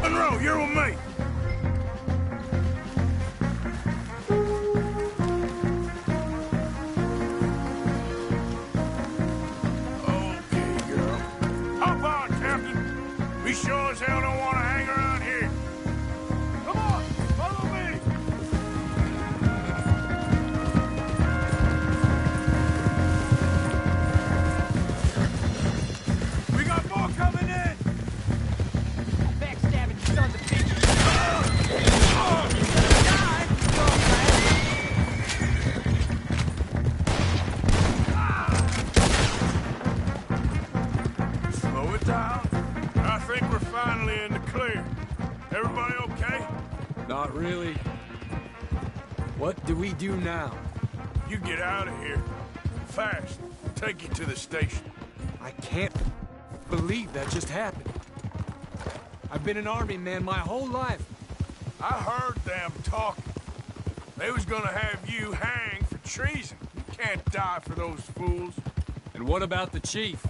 Monroe, you're with me! Okay, girl. Hop on, Captain. We sure as hell don't want to hang around here. Come on, follow me! We got more coming in! Backstabbing sons of bitches. Slow it down. I think we're finally in the clear. Everybody okay? Not really. What do we do now? You get out of here. Fast. Take you to the station. I can't believe that just happened. I've been an army man my whole life. I heard them talking. They was gonna have you hanged for treason. You can't die for those fools. And what about the chief?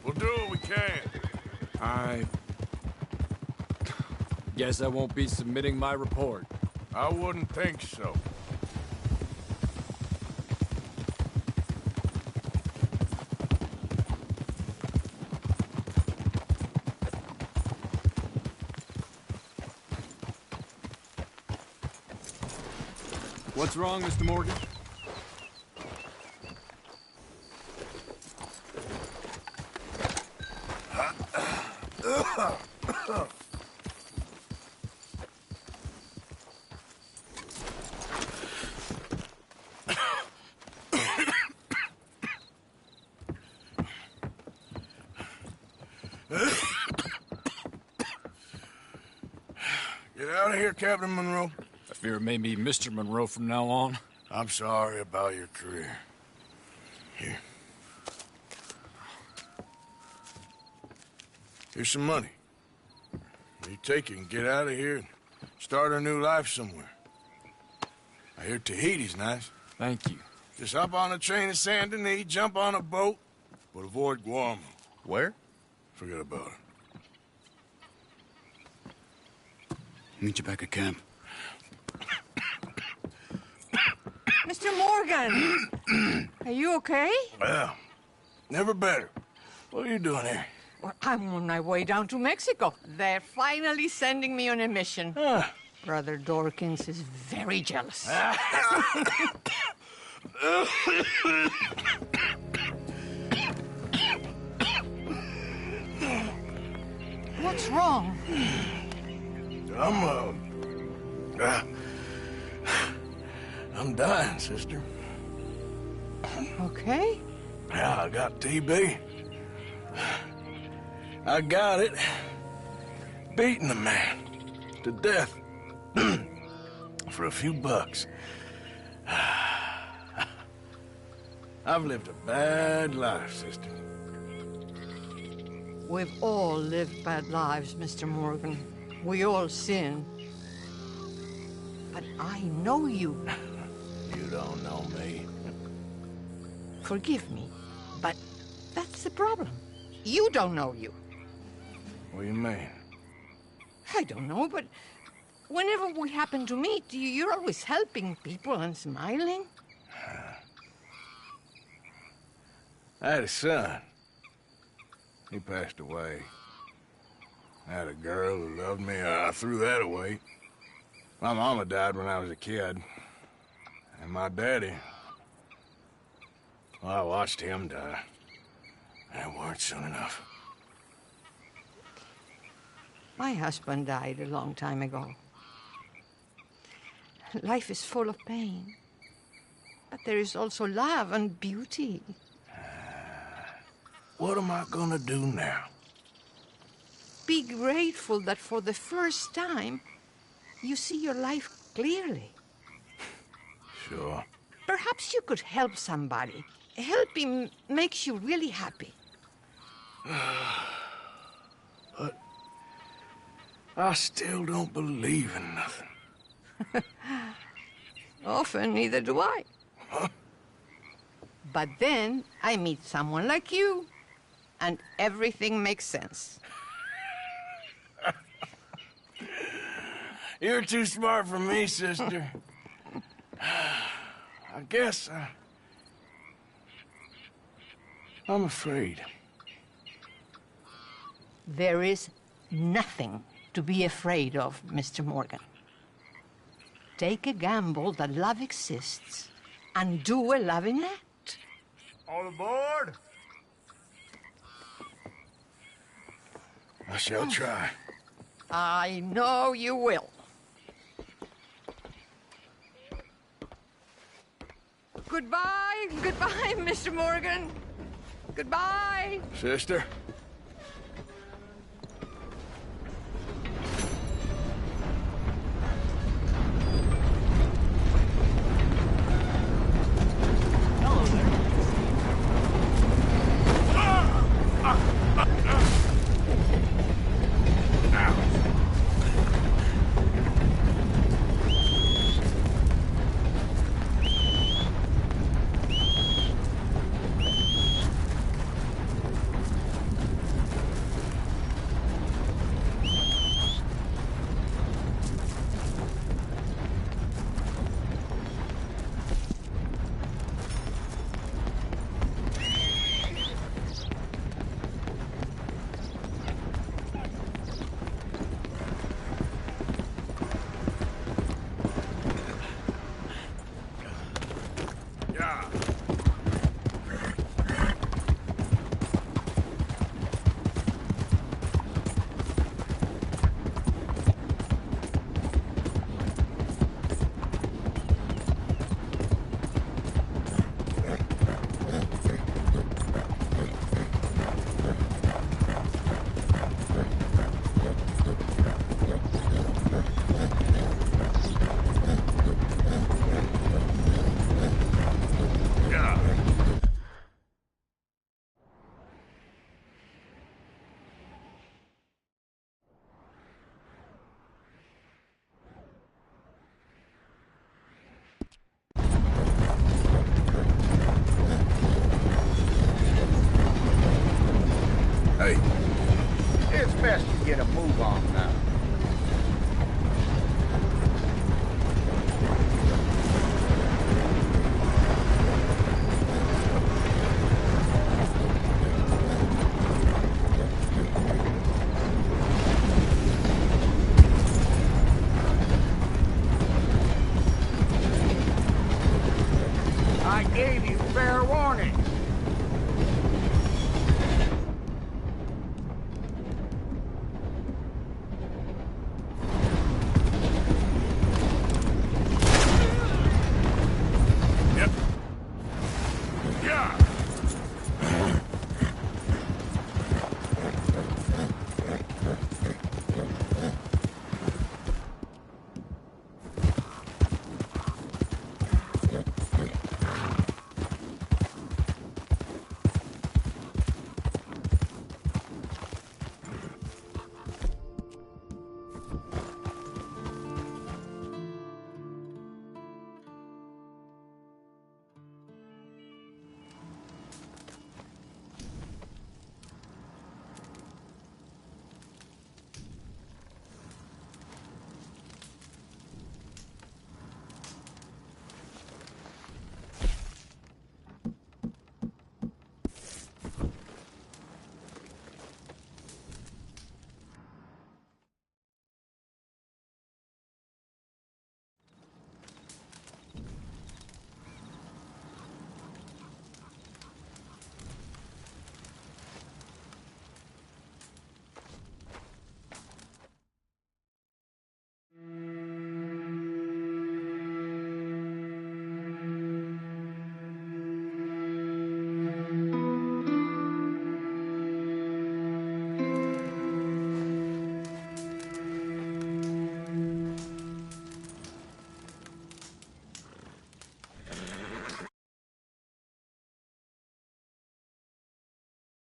We'll do what we can. I guess I won't be submitting my report. I wouldn't think so. What's wrong, Mr. Morgan? Get out of here, Captain Monroe. I fear it may be Mr. Monroe from now on. I'm sorry about your career. Here. Here's some money. You take it and get out of here and start a new life somewhere. I hear Tahiti's nice. Thank you. Just hop on a train to Saint Denis, jump on a boat, but avoid Guam. Where? Forget about it. Meet you back at camp. Mr. Morgan! Are you okay? Well, never better. What are you doing here? Well, I'm on my way down to Mexico. They're finally sending me on a mission. Brother Dorkins is very jealous. What's wrong? I'm dying, sister. Okay. Yeah, I got TB. I got it. Beating a man to death for a few bucks. I've lived a bad life, sister. We've all lived bad lives, Mr. Morgan. We all sin. But I know you. You don't know me. Forgive me, but that's the problem. You don't know you. What do you mean? I don't know, but whenever we happen to meet, you're always helping people and smiling. I had a son. He passed away. I had a girl who loved me. I threw that away. My mama died when I was a kid. And my daddy... well, I watched him die. And it weren't soon enough. My husband died a long time ago. Life is full of pain. But there is also love and beauty. What am I gonna do now? Be grateful that for the first time, you see your life clearly. Sure. Perhaps you could help somebody. Helping makes you really happy. But I still don't believe in nothing. Often, neither do I. Huh? But then I meet someone like you, and everything makes sense. You're too smart for me, sister. I guess I'm afraid. There is nothing to be afraid of, Mr. Morgan. Take a gamble that love exists and do a loving act. All aboard! I shall try. I know you will. Goodbye, goodbye, Mr. Morgan. Goodbye. Sister? Hey. It's best you get a move on now.